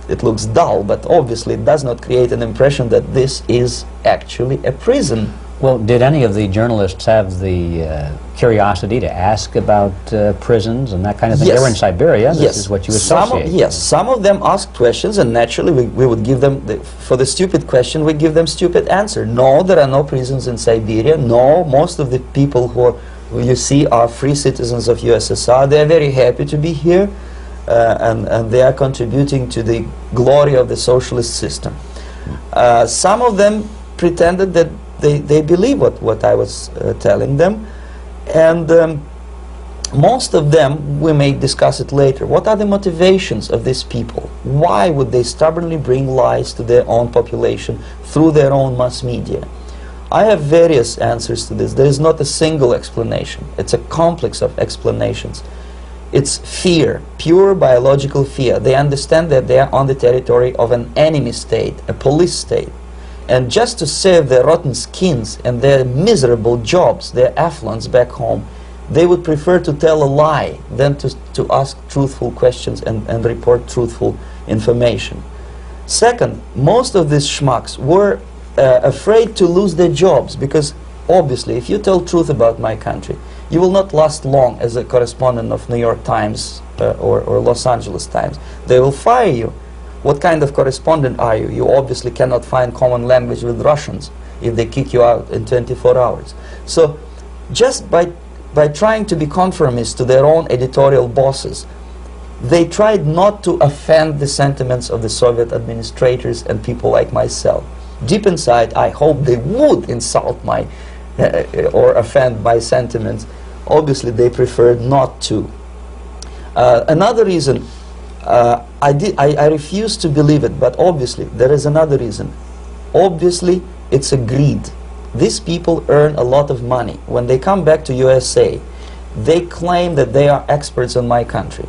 It looks dull, but obviously it does not create an impression that this is actually a prison. Well, did any of the journalists have the curiosity to ask about prisons and that kind of thing? Yes. They were in Siberia. This Yes. is what you associate. Yes, some of them asked questions, and naturally we would give them, for the stupid question, we give them stupid answer. No, there are no prisons in Siberia. No, most of the people who you see are free citizens of USSR. They are very happy to be here, and they are contributing to the glory of the socialist system. Some of them pretended that they believe what I was telling them, and most of them, we may discuss it later, what are the motivations of these people? Why would they stubbornly bring lies to their own population through their own mass media? I have various answers to this. There is not a single explanation. It's a complex of explanations. It's fear, pure biological fear. They understand that they are on the territory of an enemy state, a police state. And just to save their rotten skins and their miserable jobs, their affluence back home, they would prefer to tell a lie than to ask truthful questions and report truthful information. Second, most of these schmucks were afraid to lose their jobs, because obviously if you tell truth about my country, you will not last long as a correspondent of New York Times or Los Angeles Times. They will fire you. What kind of correspondent are you? You obviously cannot find common language with Russians if they kick you out in 24 hours. So just by trying to be conformist to their own editorial bosses, they tried not to offend the sentiments of the Soviet administrators and people like myself. Deep inside, I hope they would insult my or offend my sentiments. Obviously, they preferred not to. Another reason, I refuse to believe it, but obviously there is another reason. Obviously, it's a greed. These people earn a lot of money. When they come back to USA, they claim that they are experts in my country.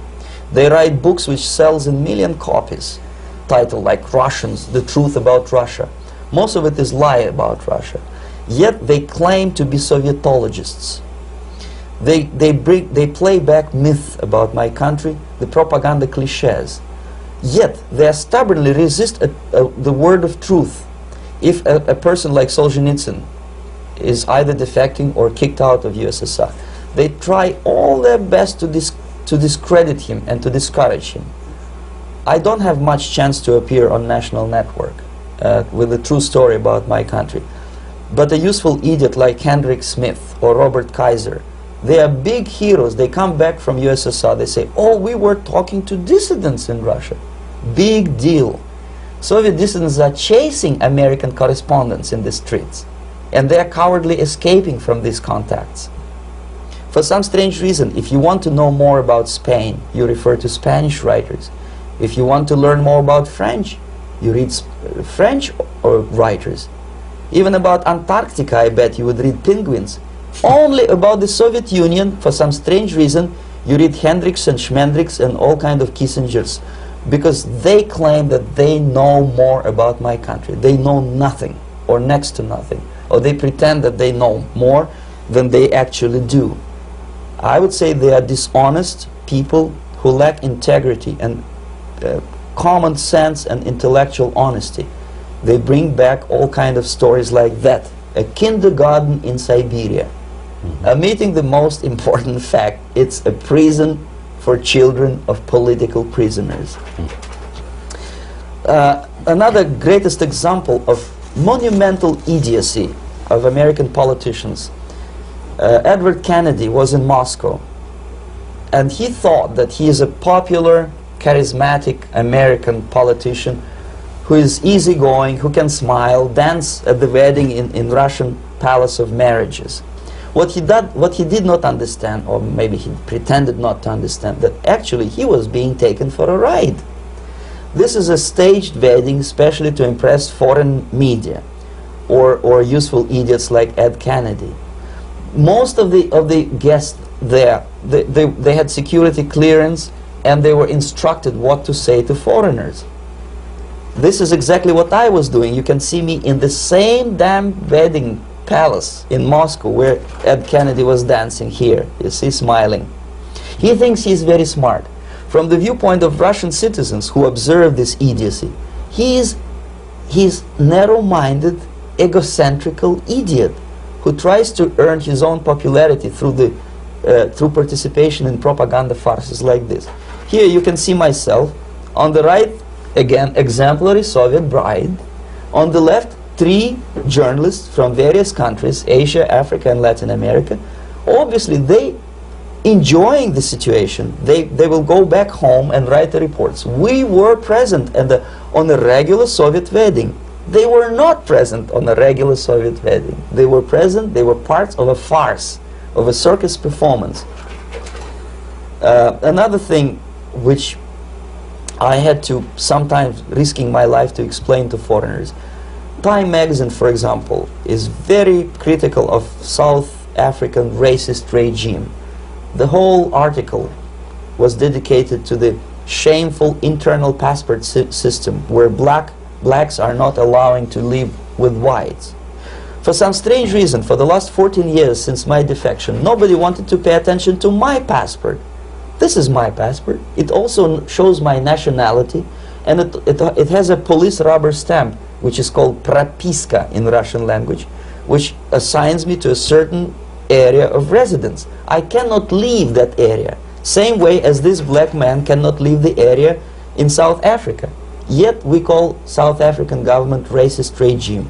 They write books which sells in million copies, titled like Russians, The Truth About Russia. Most of it is lie about Russia. Yet they claim to be Sovietologists. They play back myth about my country, the propaganda cliches. Yet they stubbornly resist the word of truth. If a person like Solzhenitsyn is either defecting or kicked out of USSR, they try all their best to discredit him and to discourage him. I don't have much chance to appear on national network with a true story about my country. But a useful idiot like Hendrik Smith or Robert Kaiser, they are big heroes. They come back from USSR, they say, oh, we were talking to dissidents in Russia. Big deal. Soviet dissidents are chasing American correspondents in the streets, and they are cowardly escaping from these contacts. For some strange reason, if you want to know more about Spain, you refer to Spanish writers. If you want to learn more about French, You read French or writers. Even about Antarctica, I bet you would read penguins. Only about the Soviet Union, for some strange reason, you read Hendricks and Schmendricks and all kind of Kissingers, because they claim that they know more about my country. They know nothing, or next to nothing, or they pretend that they know more than they actually do. I would say they are dishonest people who lack integrity and common sense and intellectual honesty. They bring back all kind of stories like that. A kindergarten in Siberia. Omitting the most important fact, it's a prison for children of political prisoners. Another greatest example of monumental idiocy of American politicians. Edward Kennedy was in Moscow, and he thought that he is a popular, charismatic American politician who is easygoing, who can smile, dance at the wedding in Russian Palace of Marriages. What he did not understand, or maybe he pretended not to understand, that actually he was being taken for a ride. This is a staged wedding, especially to impress foreign media or useful idiots like Ed Kennedy. Most of the guests there, they had security clearance, and they were instructed what to say to foreigners. This is exactly what I was doing. You can see me in the same damn wedding palace in Moscow where Ed Kennedy was dancing here. You see, smiling. He thinks he's very smart. From the viewpoint of Russian citizens who observe this idiocy, he's narrow-minded, egocentrical idiot who tries to earn his own popularity through participation in propaganda farces like this. Here you can see myself. On the right, again, exemplary Soviet bride. On the left, 3 journalists from various countries, Asia, Africa, and Latin America. Obviously, they enjoying the situation. They will go back home and write the reports. We were present on a regular Soviet wedding. They were not present on a regular Soviet wedding. They were present, they were parts of a farce, of a circus performance. Another thing which I had to sometimes risking my life to explain to foreigners. Time magazine, for example, is very critical of South African racist regime. The whole article was dedicated to the shameful internal passport system where blacks are not allowing to live with whites. For some strange reason, for the last 14 years since my defection, nobody wanted to pay attention to my passport. This is my passport. It also shows my nationality, and it has a police rubber stamp, which is called propiska in Russian language, which assigns me to a certain area of residence. I cannot leave that area, same way as this black man cannot leave the area in South Africa. Yet we call South African government racist regime.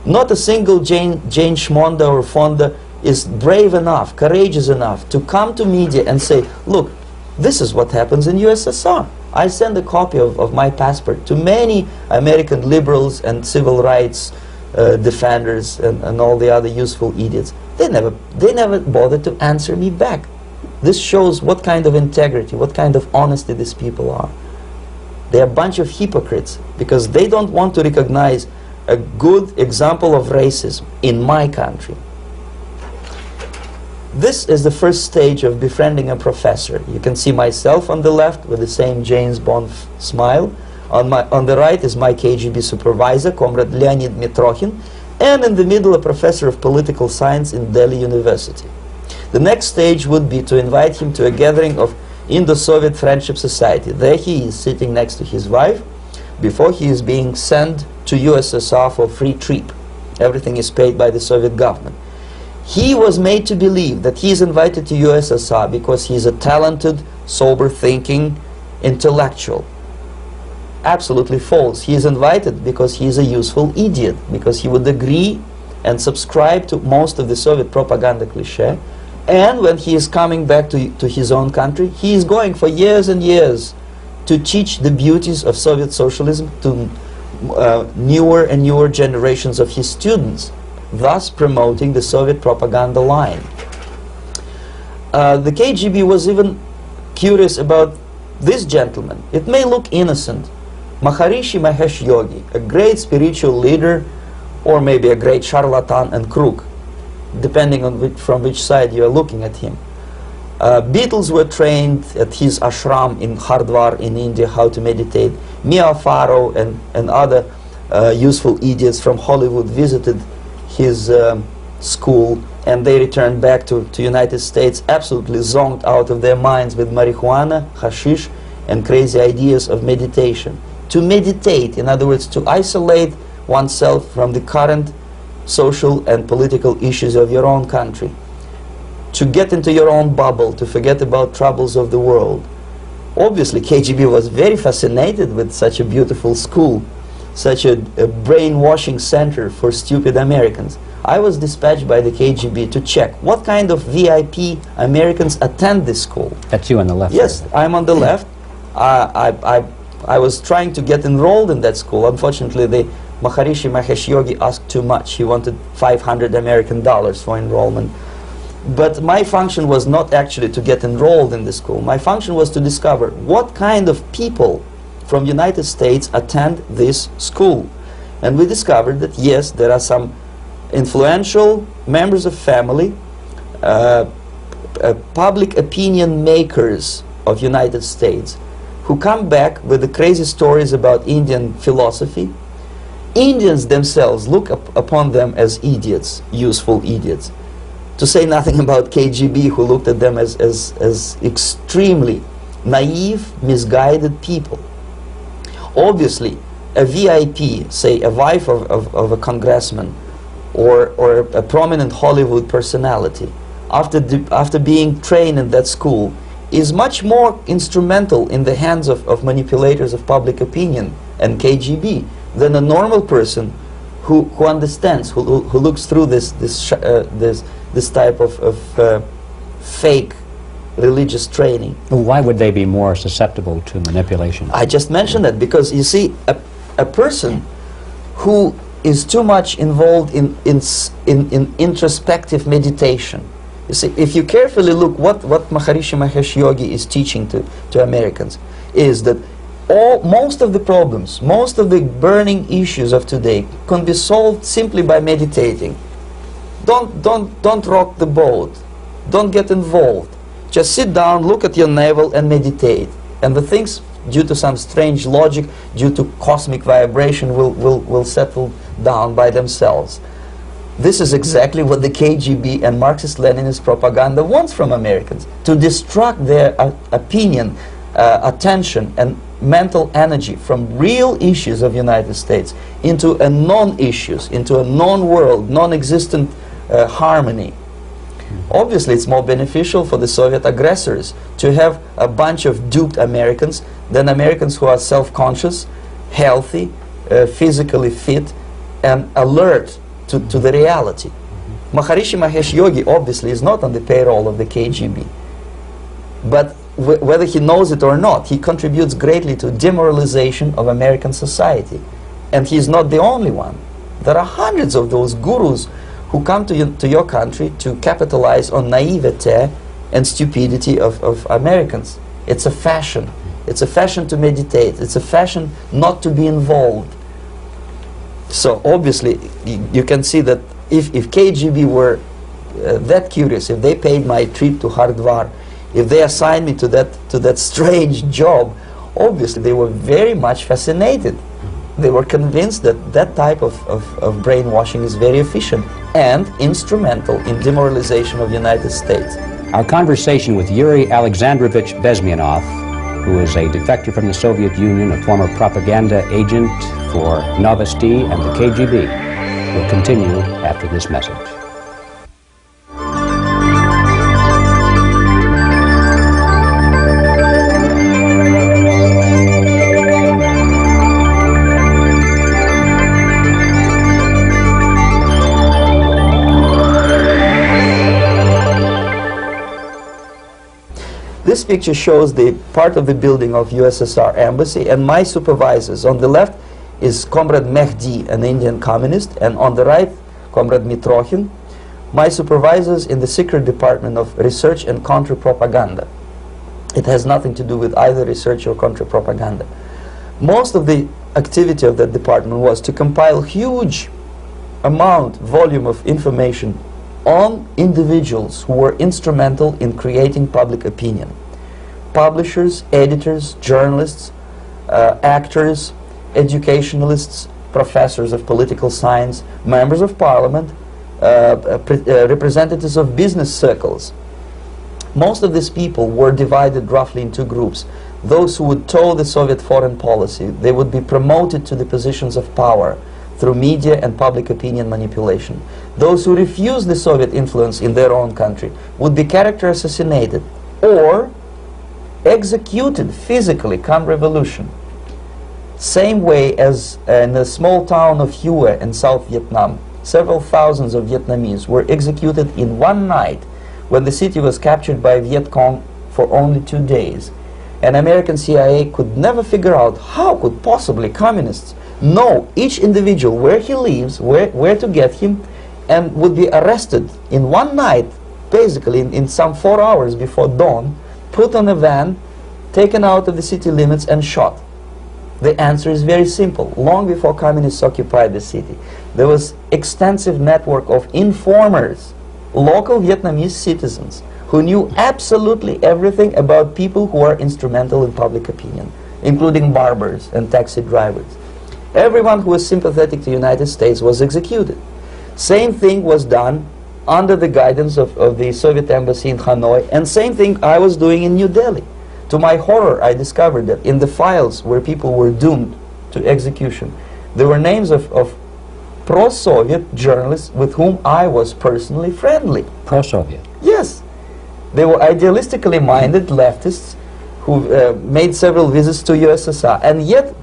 Not a single Jane Schmonda or Fonda is brave enough, courageous enough to come to media and say, look, this is what happens in USSR. I send a copy of my passport to many American liberals and civil rights defenders and all the other useful idiots. They never bothered to answer me back. This shows what kind of integrity, what kind of honesty these people are. They're a bunch of hypocrites because they don't want to recognize a good example of racism in my country. This is the first stage of befriending a professor. You can see myself on the left with the same James Bond smile. On the right is my KGB supervisor, Comrade Leonid Mitrokhin, and in the middle a professor of political science in Delhi University. The next stage would be to invite him to a gathering of Indo-Soviet Friendship Society. There he is sitting next to his wife before he is being sent to USSR for free trip. Everything is paid by the Soviet government. He was made to believe that he is invited to USSR because he is a talented, sober-thinking intellectual. Absolutely false. He is invited because he is a useful idiot, because he would agree and subscribe to most of the Soviet propaganda cliché. And when he is coming back to his own country, he is going for years and years to teach the beauties of Soviet socialism to newer and newer generations of his students, thus promoting the Soviet propaganda line. The KGB was even curious about this gentleman. It may look innocent, Maharishi Mahesh Yogi, a great spiritual leader, or maybe a great charlatan and crook, depending on from which side you are looking at him. Beatles were trained at his ashram in Hardwar in India how to meditate. Mia Farrow and other useful idiots from Hollywood visited his school, and they returned back to United States absolutely zonked out of their minds with marijuana, hashish, and crazy ideas of meditation. To meditate, in other words, to isolate oneself from the current social and political issues of your own country. To get into your own bubble, to forget about troubles of the world. Obviously, KGB was very fascinated with such a beautiful school, such a brainwashing center for stupid Americans. I was dispatched by the KGB to check what kind of VIP Americans attend this school. That's you on the left. Yes, I'm on the left. I was trying to get enrolled in that school. Unfortunately, the Maharishi Mahesh Yogi asked too much. He wanted $500 American for enrollment. But my function was not actually to get enrolled in the school. My function was to discover what kind of people from United States attend this school. And we discovered that yes, there are some influential members of family, public opinion makers of United States who come back with the crazy stories about Indian philosophy. Indians themselves look upon them as idiots, useful idiots. To say nothing about KGB, who looked at them as extremely naive, misguided people. Obviously, a VIP, say a wife of a congressman or a prominent Hollywood personality, after being trained in that school, is much more instrumental in the hands of manipulators of public opinion and KGB than a normal person who understands, who looks through this type of fake religious training. Why would they be more susceptible to manipulation? I just mentioned that because you see, a person who is too much involved in introspective meditation. You see, if you carefully look what Maharishi Mahesh Yogi is teaching to Americans, is that most of the problems, most of the burning issues of today can be solved simply by meditating. Don't rock the boat. Don't get involved. Just sit down, look at your navel and meditate. And the things, due to some strange logic, due to cosmic vibration, will settle down by themselves. This is exactly what the KGB and Marxist-Leninist propaganda wants from Americans, to distract their opinion, attention, and mental energy from real issues of United States into a non-issues, into a non-world, non-existent harmony. Obviously, it's more beneficial for the Soviet aggressors to have a bunch of duped Americans than Americans who are self-conscious, healthy, physically fit, and alert to the reality. Maharishi Mahesh Yogi obviously is not on the payroll of the KGB. But whether he knows it or not, he contributes greatly to demoralization of American society. And he's not the only one. There are hundreds of those gurus who come to your country to capitalize on naivete and stupidity of Americans. It's a fashion. It's a fashion to meditate. It's a fashion not to be involved. So obviously, you can see that if KGB were that curious, if they paid my trip to Hardwar, if they assigned me to that strange job, obviously they were very much fascinated. They were convinced that that type of brainwashing is very efficient and instrumental in demoralization of the United States. Our conversation with Yuri Alexandrovich Bezmenov, who is a defector from the Soviet Union, a former propaganda agent for Novosti and the KGB, will continue after this message. This picture shows the part of the building of USSR embassy, and my supervisors. On the left is Comrade Mehdi, an Indian communist, and on the right, Comrade Mitrokhin, my supervisors in the secret department of research and counter-propaganda. It has nothing to do with either research or counter-propaganda. Most of the activity of that department was to compile huge volume of information on individuals who were instrumental in creating public opinion. Publishers, editors, journalists, actors, educationalists, professors of political science, members of parliament, representatives of business circles. Most of these people were divided roughly in two groups. Those who would toe the Soviet foreign policy, they would be promoted to the positions of power through media and public opinion manipulation. Those who refused the Soviet influence in their own country would be character assassinated or executed physically come revolution. Same way as in the small town of Hue in South Vietnam, several thousands of Vietnamese were executed in one night when the city was captured by Viet Cong for only 2 days. And American CIA could never figure out how could possibly communists know each individual, where he lives, where to get him, and would be arrested in one night, basically in some 4 hours before dawn, put on a van, taken out of the city limits and shot. The answer is very simple. Long before communists occupied the city, there was extensive network of informers, local Vietnamese citizens, who knew absolutely everything about people who are instrumental in public opinion, including barbers and taxi drivers. Everyone who was sympathetic to the United States was executed. Same thing was done under the guidance of the Soviet embassy in Hanoi, and same thing I was doing in New Delhi. To my horror, I discovered that in the files where people were doomed to execution, there were names of pro-Soviet journalists with whom I was personally friendly. Pro-Soviet? Yes. They were idealistically minded leftists who made several visits to USSR, and yet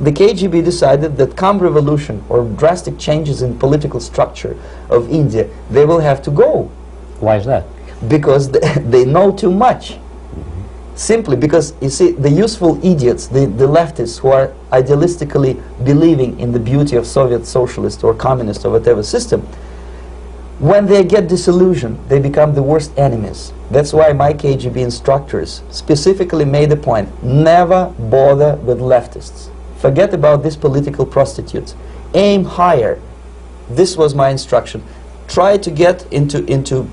the KGB decided that come revolution or drastic changes in political structure of India, they will have to go. Why is that? Because they know too much. Simply because, you see, the useful idiots, the leftists who are idealistically believing in the beauty of Soviet socialist or communist or whatever system, when they get disillusioned, they become the worst enemies. That's why my KGB instructors specifically made a point, never bother with leftists. Forget about these political prostitutes. Aim higher. This was my instruction. Try to get into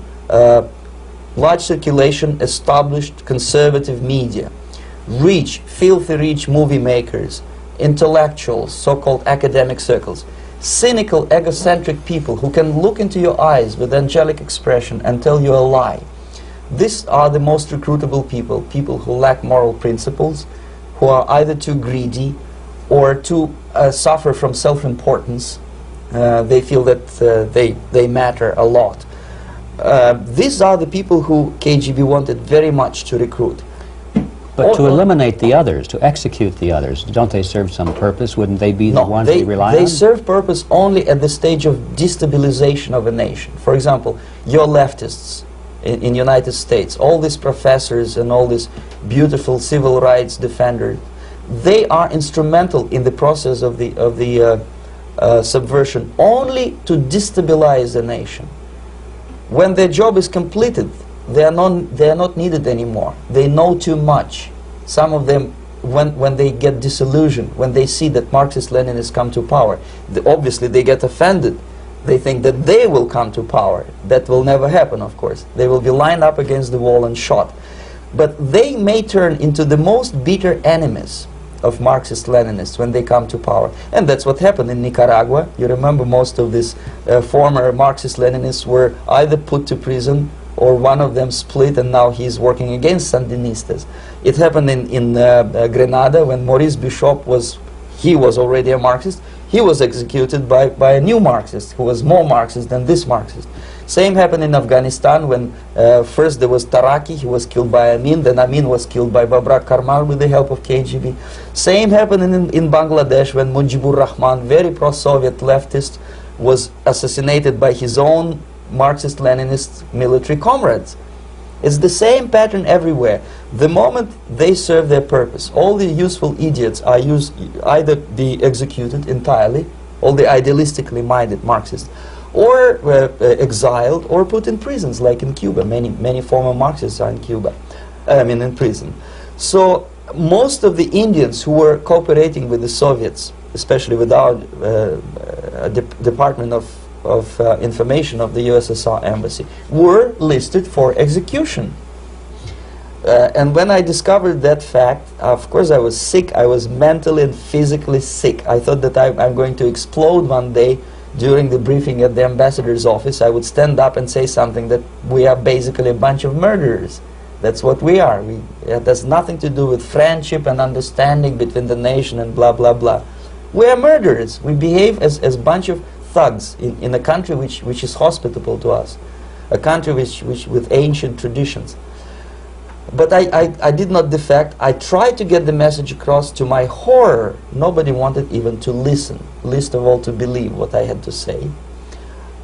large circulation, established conservative media. Rich, filthy rich movie makers, intellectuals, so-called academic circles. Cynical, egocentric people who can look into your eyes with angelic expression and tell you a lie. These are the most recruitable people, people who lack moral principles, who are either too greedy or too suffer from self-importance. They feel that they matter a lot. These are the people who KGB wanted very much to recruit. But to eliminate the others, to execute the others, don't they serve some purpose? Wouldn't they be the ones they rely on? They serve purpose only at the stage of destabilization of a nation. For example, your leftists in United States, all these professors and all these beautiful civil rights defenders, they are instrumental in the process of the subversion only to destabilize the nation. When their job is completed, they are not needed anymore. They know too much. Some of them, when they get disillusioned, when they see that Marxist-Leninists come to power, obviously they get offended. They think that they will come to power. That will never happen, of course. They will be lined up against the wall and shot. But they may turn into the most bitter enemies of Marxist-Leninists when they come to power. And that's what happened in Nicaragua. You remember most of these former Marxist-Leninists were either put to prison or one of them split, and now he's working against Sandinistas. It happened in Grenada when Maurice Bishop was already a Marxist. He was executed by a new Marxist who was more Marxist than this Marxist. Same happened in Afghanistan when first there was Taraki, he was killed by Amin, then Amin was killed by Babrak Karmal with the help of KGB. Same happened in Bangladesh when Mujibur Rahman, very pro-Soviet leftist, was assassinated by his own Marxist-Leninist military comrades. It's the same pattern everywhere. The moment they serve their purpose, all the useful idiots are either be executed entirely, all the idealistically minded Marxists, or exiled or put in prisons, like in Cuba. Many former Marxists are in Cuba, in prison. So most of the Indians who were cooperating with the Soviets, especially with our Department of Information of the USSR Embassy, were listed for execution. And when I discovered that fact, of course I was sick. I was mentally and physically sick. I thought that I'm going to explode one day during the briefing at the ambassador's office. I would stand up and say something that we are basically a bunch of murderers. That's what we are. It has nothing to do with friendship and understanding between the nation and blah, blah, blah. We are murderers. We behave as a bunch of thugs in a country which is hospitable to us, a country which with ancient traditions. But I did not defect. I tried to get the message across. To my horror, nobody wanted even to listen, least of all to believe what I had to say.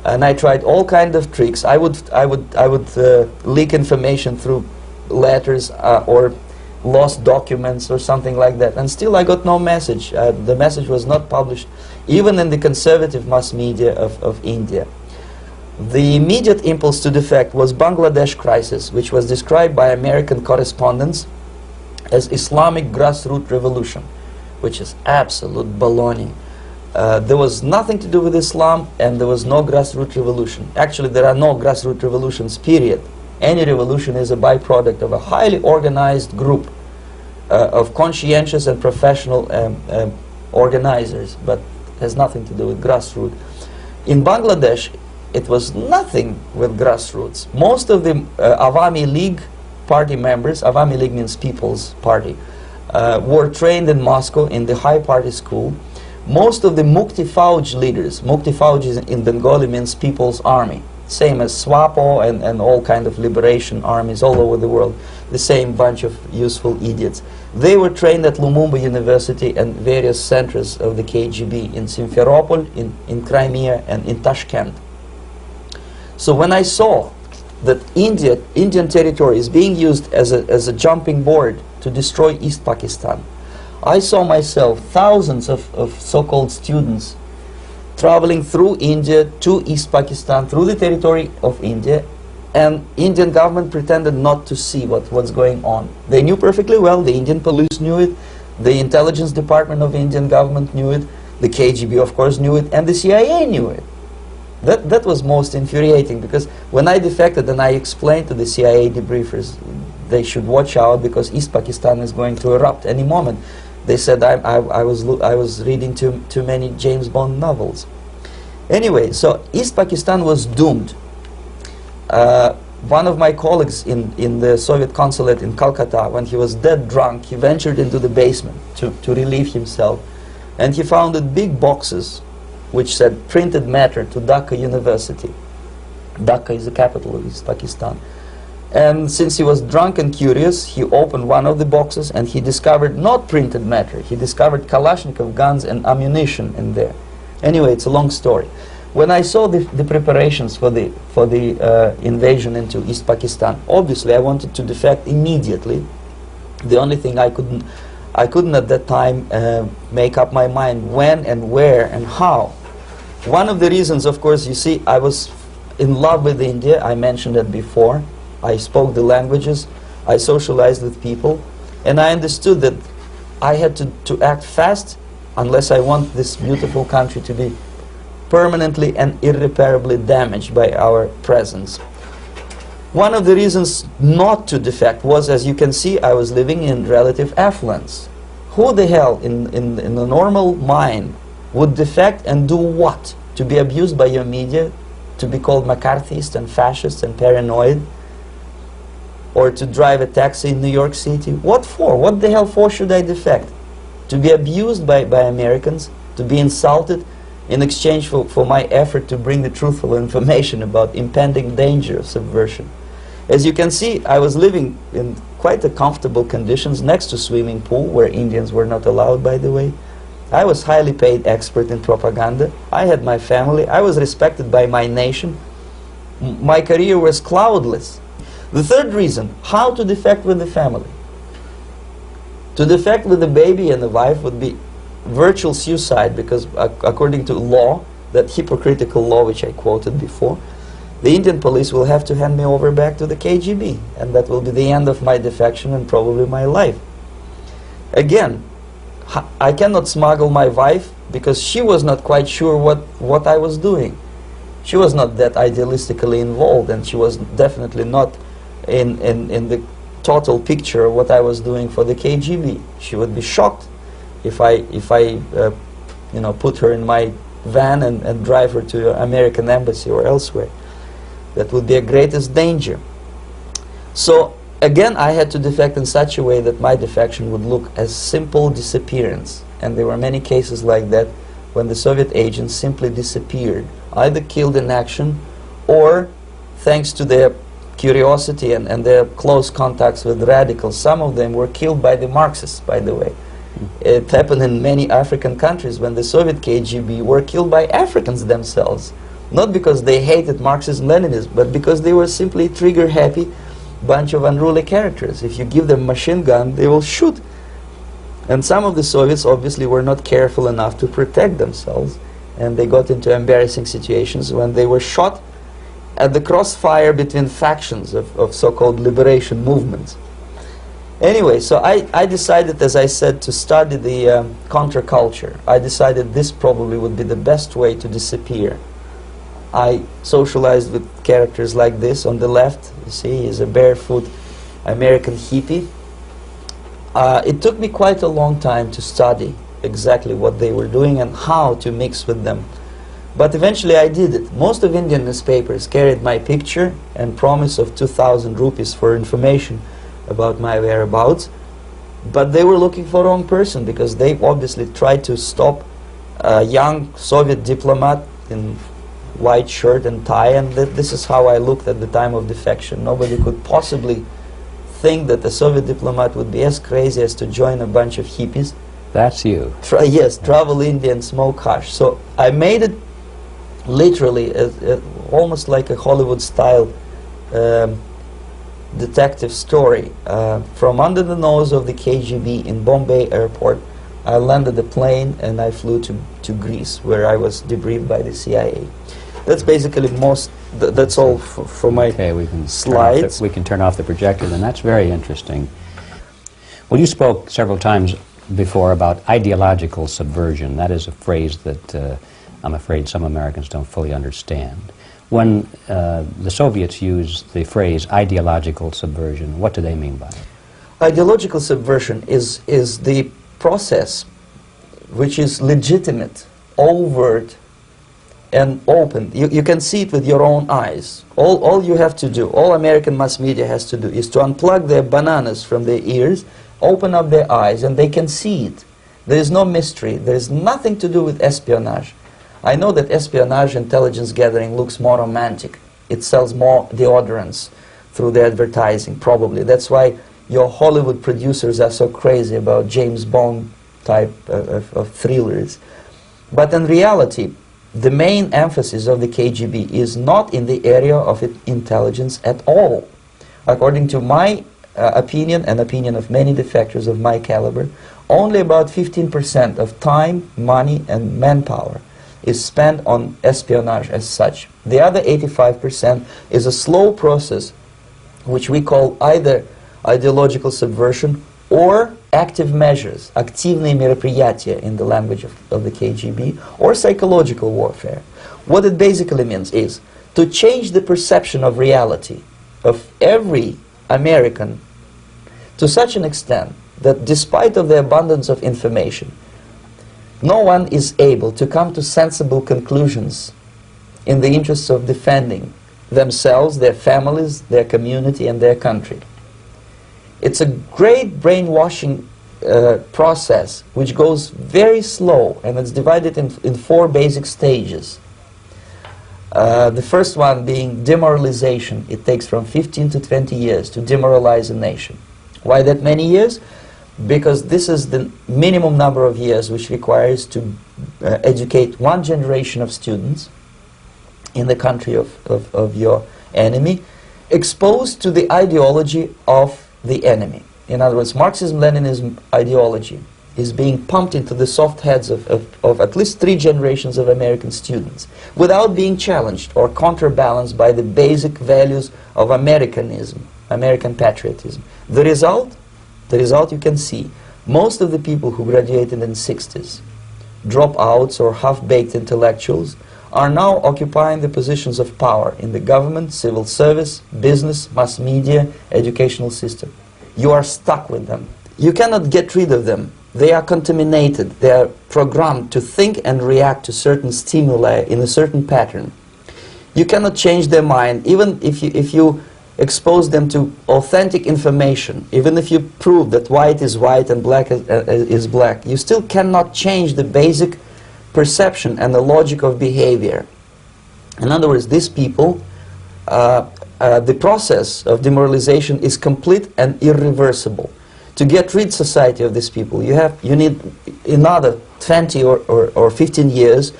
And I tried all kinds of tricks. I would leak information through letters or lost documents or something like that. And still I got no message. The message was not published, even in the conservative mass media of India. The immediate impulse to defect was Bangladesh crisis, which was described by American correspondents as Islamic grassroots revolution, which is absolute baloney. There was nothing to do with Islam, and there was no grassroots revolution. Actually, there are no grassroots revolutions, period. Any revolution is a byproduct of a highly organized group of conscientious and professional organizers, but has nothing to do with grassroots. In Bangladesh, it was nothing with grassroots. Most of the Awami League party members, Awami League means People's Party, were trained in Moscow in the High Party School. Most of the Mukti Fauj leaders, Mukti Fauj in Bengali means People's Army, same as SWAPO and all kind of liberation armies all over the world, the same bunch of useful idiots. They were trained at Lumumba University and various centers of the KGB in Simferopol, in Crimea, and in Tashkent. So when I saw that Indian territory is being used as a jumping board to destroy East Pakistan, I saw myself thousands of so-called students traveling through India to East Pakistan, through the territory of India, and Indian government pretended not to see what's going on. They knew perfectly well, the Indian police knew it, the intelligence department of the Indian government knew it, the KGB of course knew it, and the CIA knew it. That was most infuriating, because when I defected and I explained to the CIA debriefers they should watch out because East Pakistan is going to erupt any moment, they said I was reading too many James Bond novels. Anyway, so East Pakistan was doomed. One of my colleagues in the Soviet consulate in Calcutta, when he was dead drunk, he ventured into the basement to relieve himself, and he found big boxes which said printed matter to Dhaka University. Dhaka is the capital of East Pakistan. And since he was drunk and curious, he opened one of the boxes and he discovered not printed matter, he discovered Kalashnikov guns and ammunition in there. Anyway, it's a long story. When I saw the preparations for the invasion into East Pakistan, obviously I wanted to defect immediately. The only thing I couldn't at that time make up my mind when and where and how. One of the reasons, of course, you see, I was in love with India. I mentioned it before. I spoke the languages. I socialized with people. And I understood that I had to act fast unless I want this beautiful country to be permanently and irreparably damaged by our presence. One of the reasons not to defect was, as you can see, I was living in relative affluence. Who the hell in a normal mind would defect and do what? To be abused by your media, to be called McCarthyist and fascist and paranoid, or to drive a taxi in New York City? What for? What the hell for should I defect? To be abused by Americans, to be insulted in exchange for my effort to bring the truthful information about impending danger of subversion. As you can see, I was living in quite a comfortable conditions next to swimming pool, where Indians were not allowed, by the way. I was highly paid expert in propaganda. I had my family. I was respected by my nation. My career was cloudless. The third reason, how to defect with the family. To defect with the baby and the wife would be virtual suicide, because according to law, that hypocritical law which I quoted before, the Indian police will have to hand me over back to the KGB, and that will be the end of my defection and probably my life. Again, I cannot smuggle my wife because she was not quite sure what I was doing. She was not that idealistically involved, and she was definitely not in the total picture of what I was doing for the KGB. She would be shocked if I you know, put her in my van and drive her to the American embassy or elsewhere. That would be a greatest danger. So again, I had to defect in such a way that my defection would look as simple disappearance. And there were many cases like that when the Soviet agents simply disappeared, either killed in action or, thanks to their curiosity and their close contacts with radicals, some of them were killed by the Marxists, by the way. It happened in many African countries when the Soviet KGB were killed by Africans themselves. Not because they hated Marxism-Leninism, but because they were simply trigger-happy bunch of unruly characters. If you give them a machine gun, they will shoot. And some of the Soviets obviously were not careful enough to protect themselves, and they got into embarrassing situations when they were shot at the crossfire between factions of so-called liberation movements. Anyway, so I decided, as I said, to study the counterculture. I decided this probably would be the best way to disappear. I socialized with characters like this. On the left, you see, he's a barefoot American hippie. It took me quite a long time to study exactly what they were doing and how to mix with them. But eventually I did it. Most of Indian newspapers carried my picture and promise of 2,000 rupees for information about my whereabouts. But they were looking for the wrong person, because they obviously tried to stop a young Soviet diplomat in white shirt and tie, and this is how I looked at the time of defection. Nobody could possibly think that a Soviet diplomat would be as crazy as to join a bunch of hippies. That's you. Yes, travel India and smoke hash. So I made it literally almost like a Hollywood-style detective story. From under the nose of the KGB in Bombay airport, I landed the plane and I flew to Greece, where I was debriefed by the CIA. That's basically that's all for my slides. We can turn off the projector, then. That's very interesting. Well, you spoke several times before about ideological subversion. That is a phrase that I'm afraid some Americans don't fully understand. When the Soviets use the phrase ideological subversion, what do they mean by it? Ideological subversion is the process which is legitimate, overt, and open. You can see it with your own eyes. All you have to do, all American mass media has to do, is to unplug their bananas from their ears, open up their eyes, and they can see it. There is no mystery. There is nothing to do with espionage. I know that espionage intelligence gathering looks more romantic. It sells more deodorants through the advertising, probably. That's why your Hollywood producers are so crazy about James Bond type of thrillers. But in reality, the main emphasis of the KGB is not in the area of intelligence at all. According to my opinion and opinion of many defectors of my caliber, only about 15% of time, money, and manpower is spent on espionage as such. The other 85% is a slow process which we call either ideological subversion or active measures, активные мероприятия in the language of the KGB, or psychological warfare. What it basically means is to change the perception of reality of every American to such an extent that despite of the abundance of information, no one is able to come to sensible conclusions in the interests of defending themselves, their families, their community, and their country. It's a great brainwashing process which goes very slow, and it's divided in 4 basic stages. The first one being demoralization. It takes from 15 to 20 years to demoralize a nation. Why that many years? Because this is the minimum number of years which requires to educate one generation of students in the country of your enemy, exposed to the ideology of the enemy. In other words, Marxism-Leninism ideology is being pumped into the soft heads of at least 3 generations of American students without being challenged or counterbalanced by the basic values of Americanism, American patriotism. The result you can see. Most of the people who graduated in the 60s, dropouts or half-baked intellectuals, are now occupying the positions of power in the government, civil service, business, mass media, educational system. You are stuck with them. You cannot get rid of them. They are contaminated. They are programmed to think and react to certain stimuli in a certain pattern. You cannot change their mind, even if you expose them to authentic information, even if you prove that white is white and black is black. You still cannot change the basic perception and the logic of behavior. In other words, these people, the process of demoralization is complete and irreversible. To get rid society of these people, you need another 20 or 15 years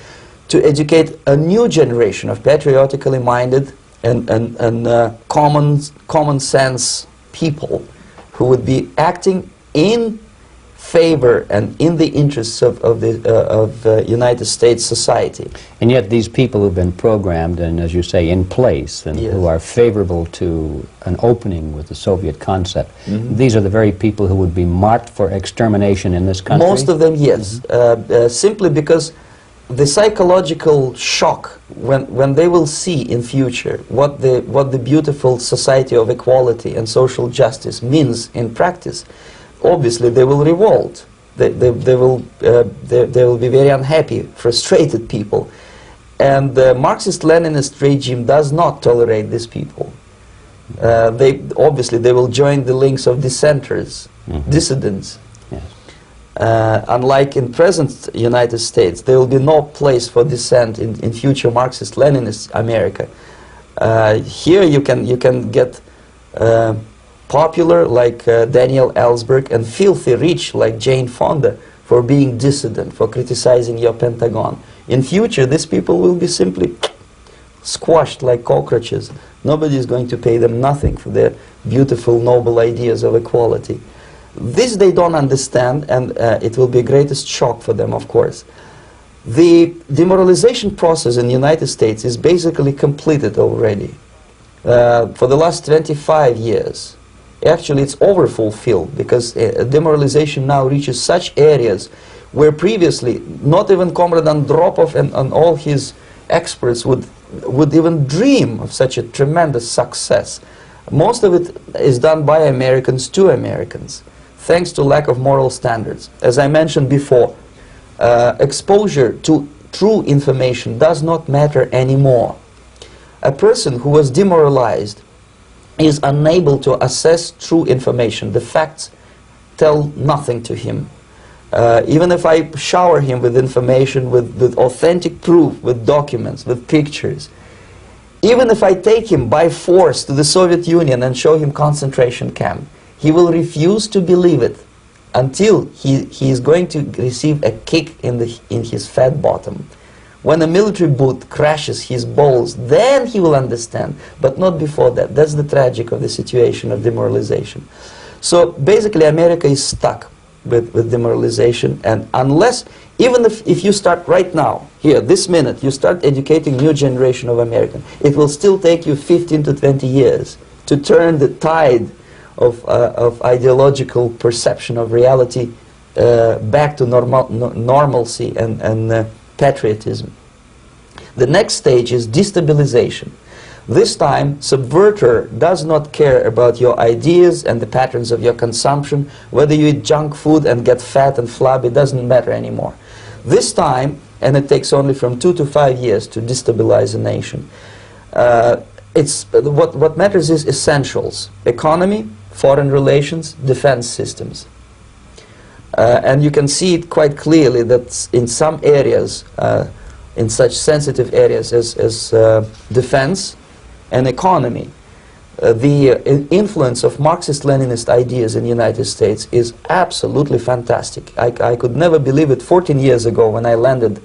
to educate a new generation of patriotically minded and common sense people who would be acting in favor and in the interests of the United States society. And yet these people who've been programmed and, as you say, in place and Yes. who are favorable to an opening with the Soviet concept, these are the very people who would be marked for extermination in this country? Most of them, yes. Simply because the psychological shock when they will see in future what the beautiful society of equality and social justice means in practice, obviously they will revolt. They will be very unhappy, frustrated people. And the Marxist-Leninist regime does not tolerate these people. Obviously they will join the links of dissenters, dissidents. Yes. Unlike in present United States, there will be no place for dissent in future Marxist-Leninist America. Here you can get popular like Daniel Ellsberg and filthy rich like Jane Fonda for being dissident, for criticizing your Pentagon. In future, these people will be simply squashed like cockroaches. Nobody is going to pay them nothing for their beautiful, noble ideas of equality. This they don't understand, and it will be a greatest shock for them, of course. The demoralization process in the United States is basically completed already. For the last 25 years, actually it's overfulfilled, because demoralization now reaches such areas where previously not even Comrade Andropov and all his experts would even dream of such a tremendous success. Most of it is done by Americans to Americans, thanks to lack of moral standards. As I mentioned before, exposure to true information does not matter anymore. A person who was demoralized is unable to assess true information. The facts tell nothing to him. Even if I shower him with information, with authentic proof, with documents, with pictures, even if I take him by force to the Soviet Union and show him concentration camp, he will refuse to believe it until he is going to receive a kick in his fat bottom. When a military boot crashes his balls, then he will understand, but not before that. That's the tragic of the situation of demoralization. So basically America is stuck with demoralization, and unless, even if you start right now, here, this minute, you start educating new generation of Americans, it will still take you 15 to 20 years to turn the tide of ideological perception of reality back to normalcy and patriotism. The next stage is destabilization. This time, subverter does not care about your ideas and the patterns of your consumption. Whether you eat junk food and get fat and flabby, doesn't matter anymore. This time, and it takes only from 2 to 5 years to destabilize a nation, what matters is essentials: economy, foreign relations, defense systems. And you can see it quite clearly that in some areas, in such sensitive areas as defense and economy, the influence of Marxist-Leninist ideas in the United States is absolutely fantastic. I could never believe it 14 years ago when I landed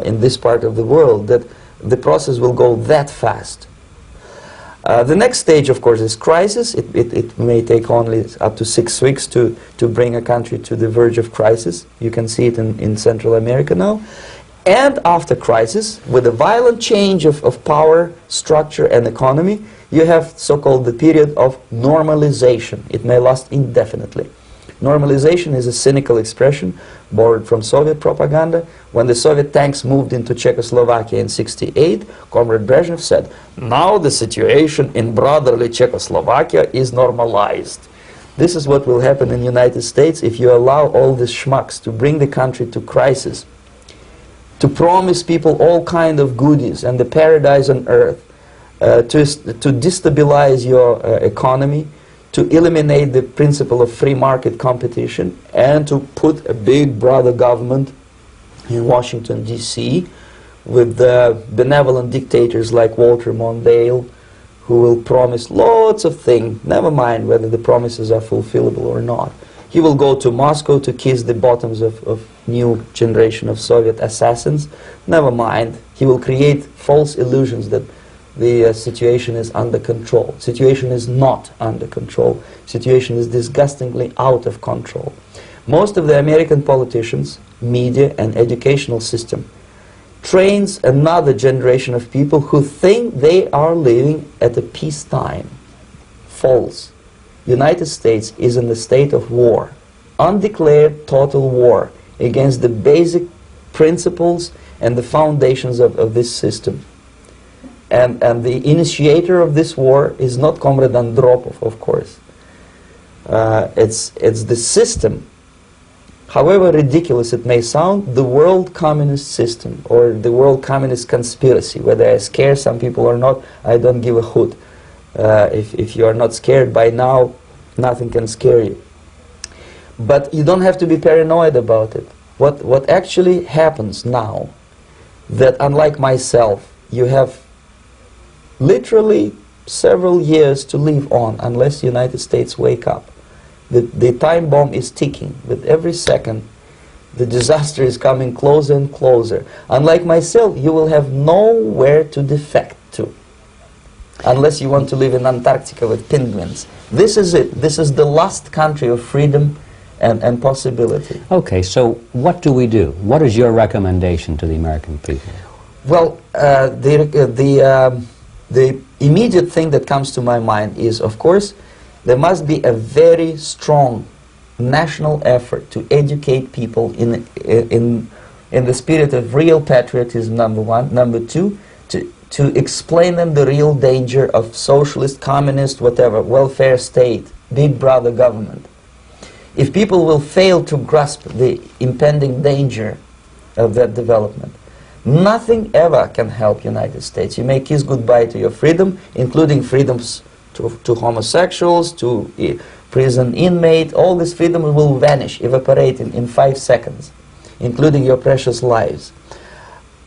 in this part of the world, that the process will go that fast. The next stage, of course, is crisis. It may take only up to 6 weeks to bring a country to the verge of crisis. You can see it in Central America now. And after crisis, with a violent change of power, structure, and economy, you have so-called the period of normalization. It may last indefinitely. Normalization is a cynical expression borrowed from Soviet propaganda. When the Soviet tanks moved into Czechoslovakia in '68, Comrade Brezhnev said, "Now the situation in brotherly Czechoslovakia is normalized." This is what will happen in the United States if you allow all these schmucks to bring the country to crisis, to promise people all kind of goodies and the paradise on earth, to destabilize your economy, to eliminate the principle of free market competition, and to put a big brother government in Washington, D.C. with benevolent dictators like Walter Mondale, who will promise lots of things, never mind whether the promises are fulfillable or not. He will go to Moscow to kiss the bottoms of new generation of Soviet assassins, never mind. He will create false illusions that the situation is under control. Situation is not under control. Situation is disgustingly out of control. Most of the American politicians, media, and educational system trains another generation of people who think they are living at a peacetime. False. United States is in a state of war, undeclared total war against the basic principles and the foundations of this system. And the initiator of this war is not Comrade Andropov, of course. It's the system. However ridiculous it may sound, the world communist system or the world communist conspiracy, whether I scare some people or not, I don't give a hoot. If you are not scared by now, nothing can scare you. But you don't have to be paranoid about it. What actually happens now, that unlike myself, you have literally several years to live on unless the United States wake up. The time bomb is ticking. With every second, the disaster is coming closer and closer. Unlike myself, you will have nowhere to defect to, unless you want to live in Antarctica with penguins. This is it. This is the last country of freedom and possibility. Okay, so what do we do? What is your recommendation to the American people? Well, the immediate thing that comes to my mind is, of course, there must be a very strong national effort to educate people in the spirit of real patriotism, number one. Number two, to explain them the real danger of socialist, communist, whatever, welfare state, big brother government. If people will fail to grasp the impending danger of that development, nothing ever can help United States. You may kiss goodbye to your freedom, including freedoms to homosexuals, to prison inmate. All this freedom will vanish, evaporate in 5 seconds, including your precious lives.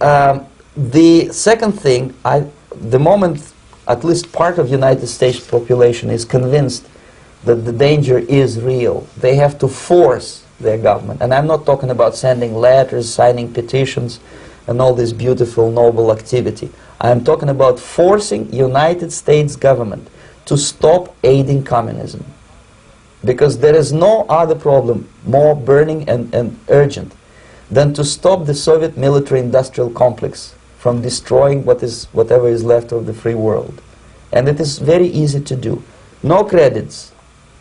The second thing, the moment at least part of United States population is convinced that the danger is real, they have to force their government. And I'm not talking about sending letters, signing petitions, and all this beautiful, noble activity. I'm talking about forcing United States government to stop aiding communism. Because there is no other problem more burning and urgent than to stop the Soviet military-industrial complex from destroying whatever is left of the free world. And it is very easy to do. No credits,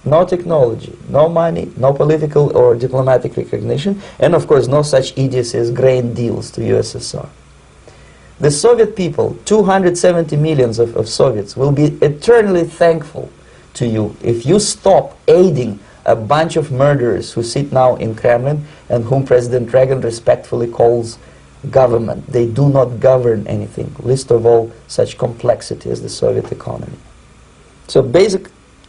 no technology, no money, no political or diplomatic recognition, and of course no such idiocy as grain deals to USSR. The Soviet people, 270 millions of Soviets, will be eternally thankful to you if you stop aiding a bunch of murderers who sit now in Kremlin and whom President Reagan respectfully calls government. They do not govern anything, least of all such complexity as the Soviet economy. So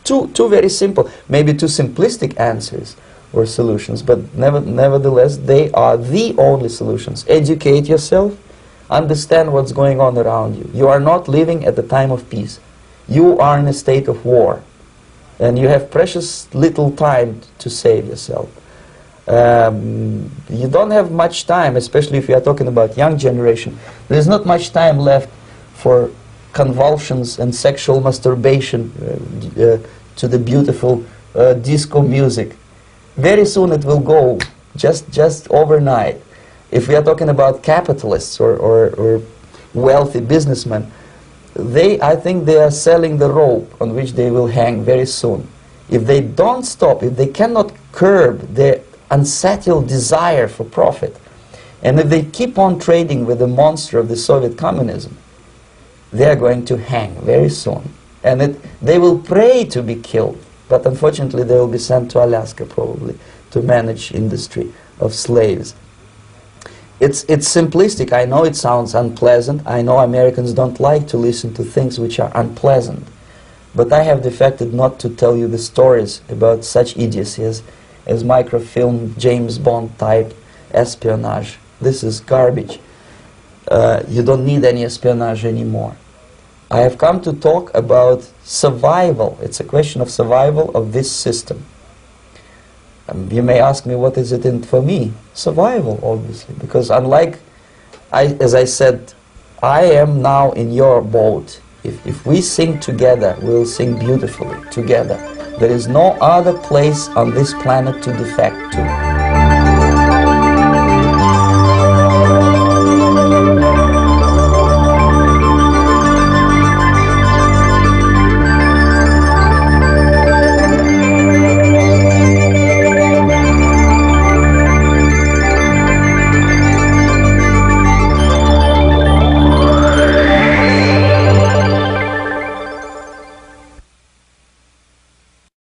two very simple, maybe too simplistic answers or solutions, but nevertheless they are the only solutions. Educate yourself, understand what's going on around you. You are not living at the time of peace. You are in a state of war, and you have precious little time to save yourself. You don't have much time, especially if you are talking about young generation. There is not much time left for convulsions and sexual masturbation to the beautiful disco music. Very soon it will go, just overnight. If we are talking about capitalists or wealthy businessmen, I think they are selling the rope on which they will hang very soon. If they don't stop, if they cannot curb their unsettled desire for profit. And if they keep on trading with the monster of the Soviet communism, they are going to hang very soon. And they will pray to be killed, but unfortunately they will be sent to Alaska probably to manage industry of slaves. It's simplistic. I know it sounds unpleasant. I know Americans don't like to listen to things which are unpleasant. But I have defected not to tell you the stories about such idiocy as microfilm, James Bond type espionage. This is garbage. You don't need any espionage anymore. I have come to talk about survival. It's a question of survival of this system. You may ask me, what is it in for me? Survival, obviously, because unlike, as I said, I am now in your boat. If we sing together, we'll sing beautifully together. There is no other place on this planet to defect to.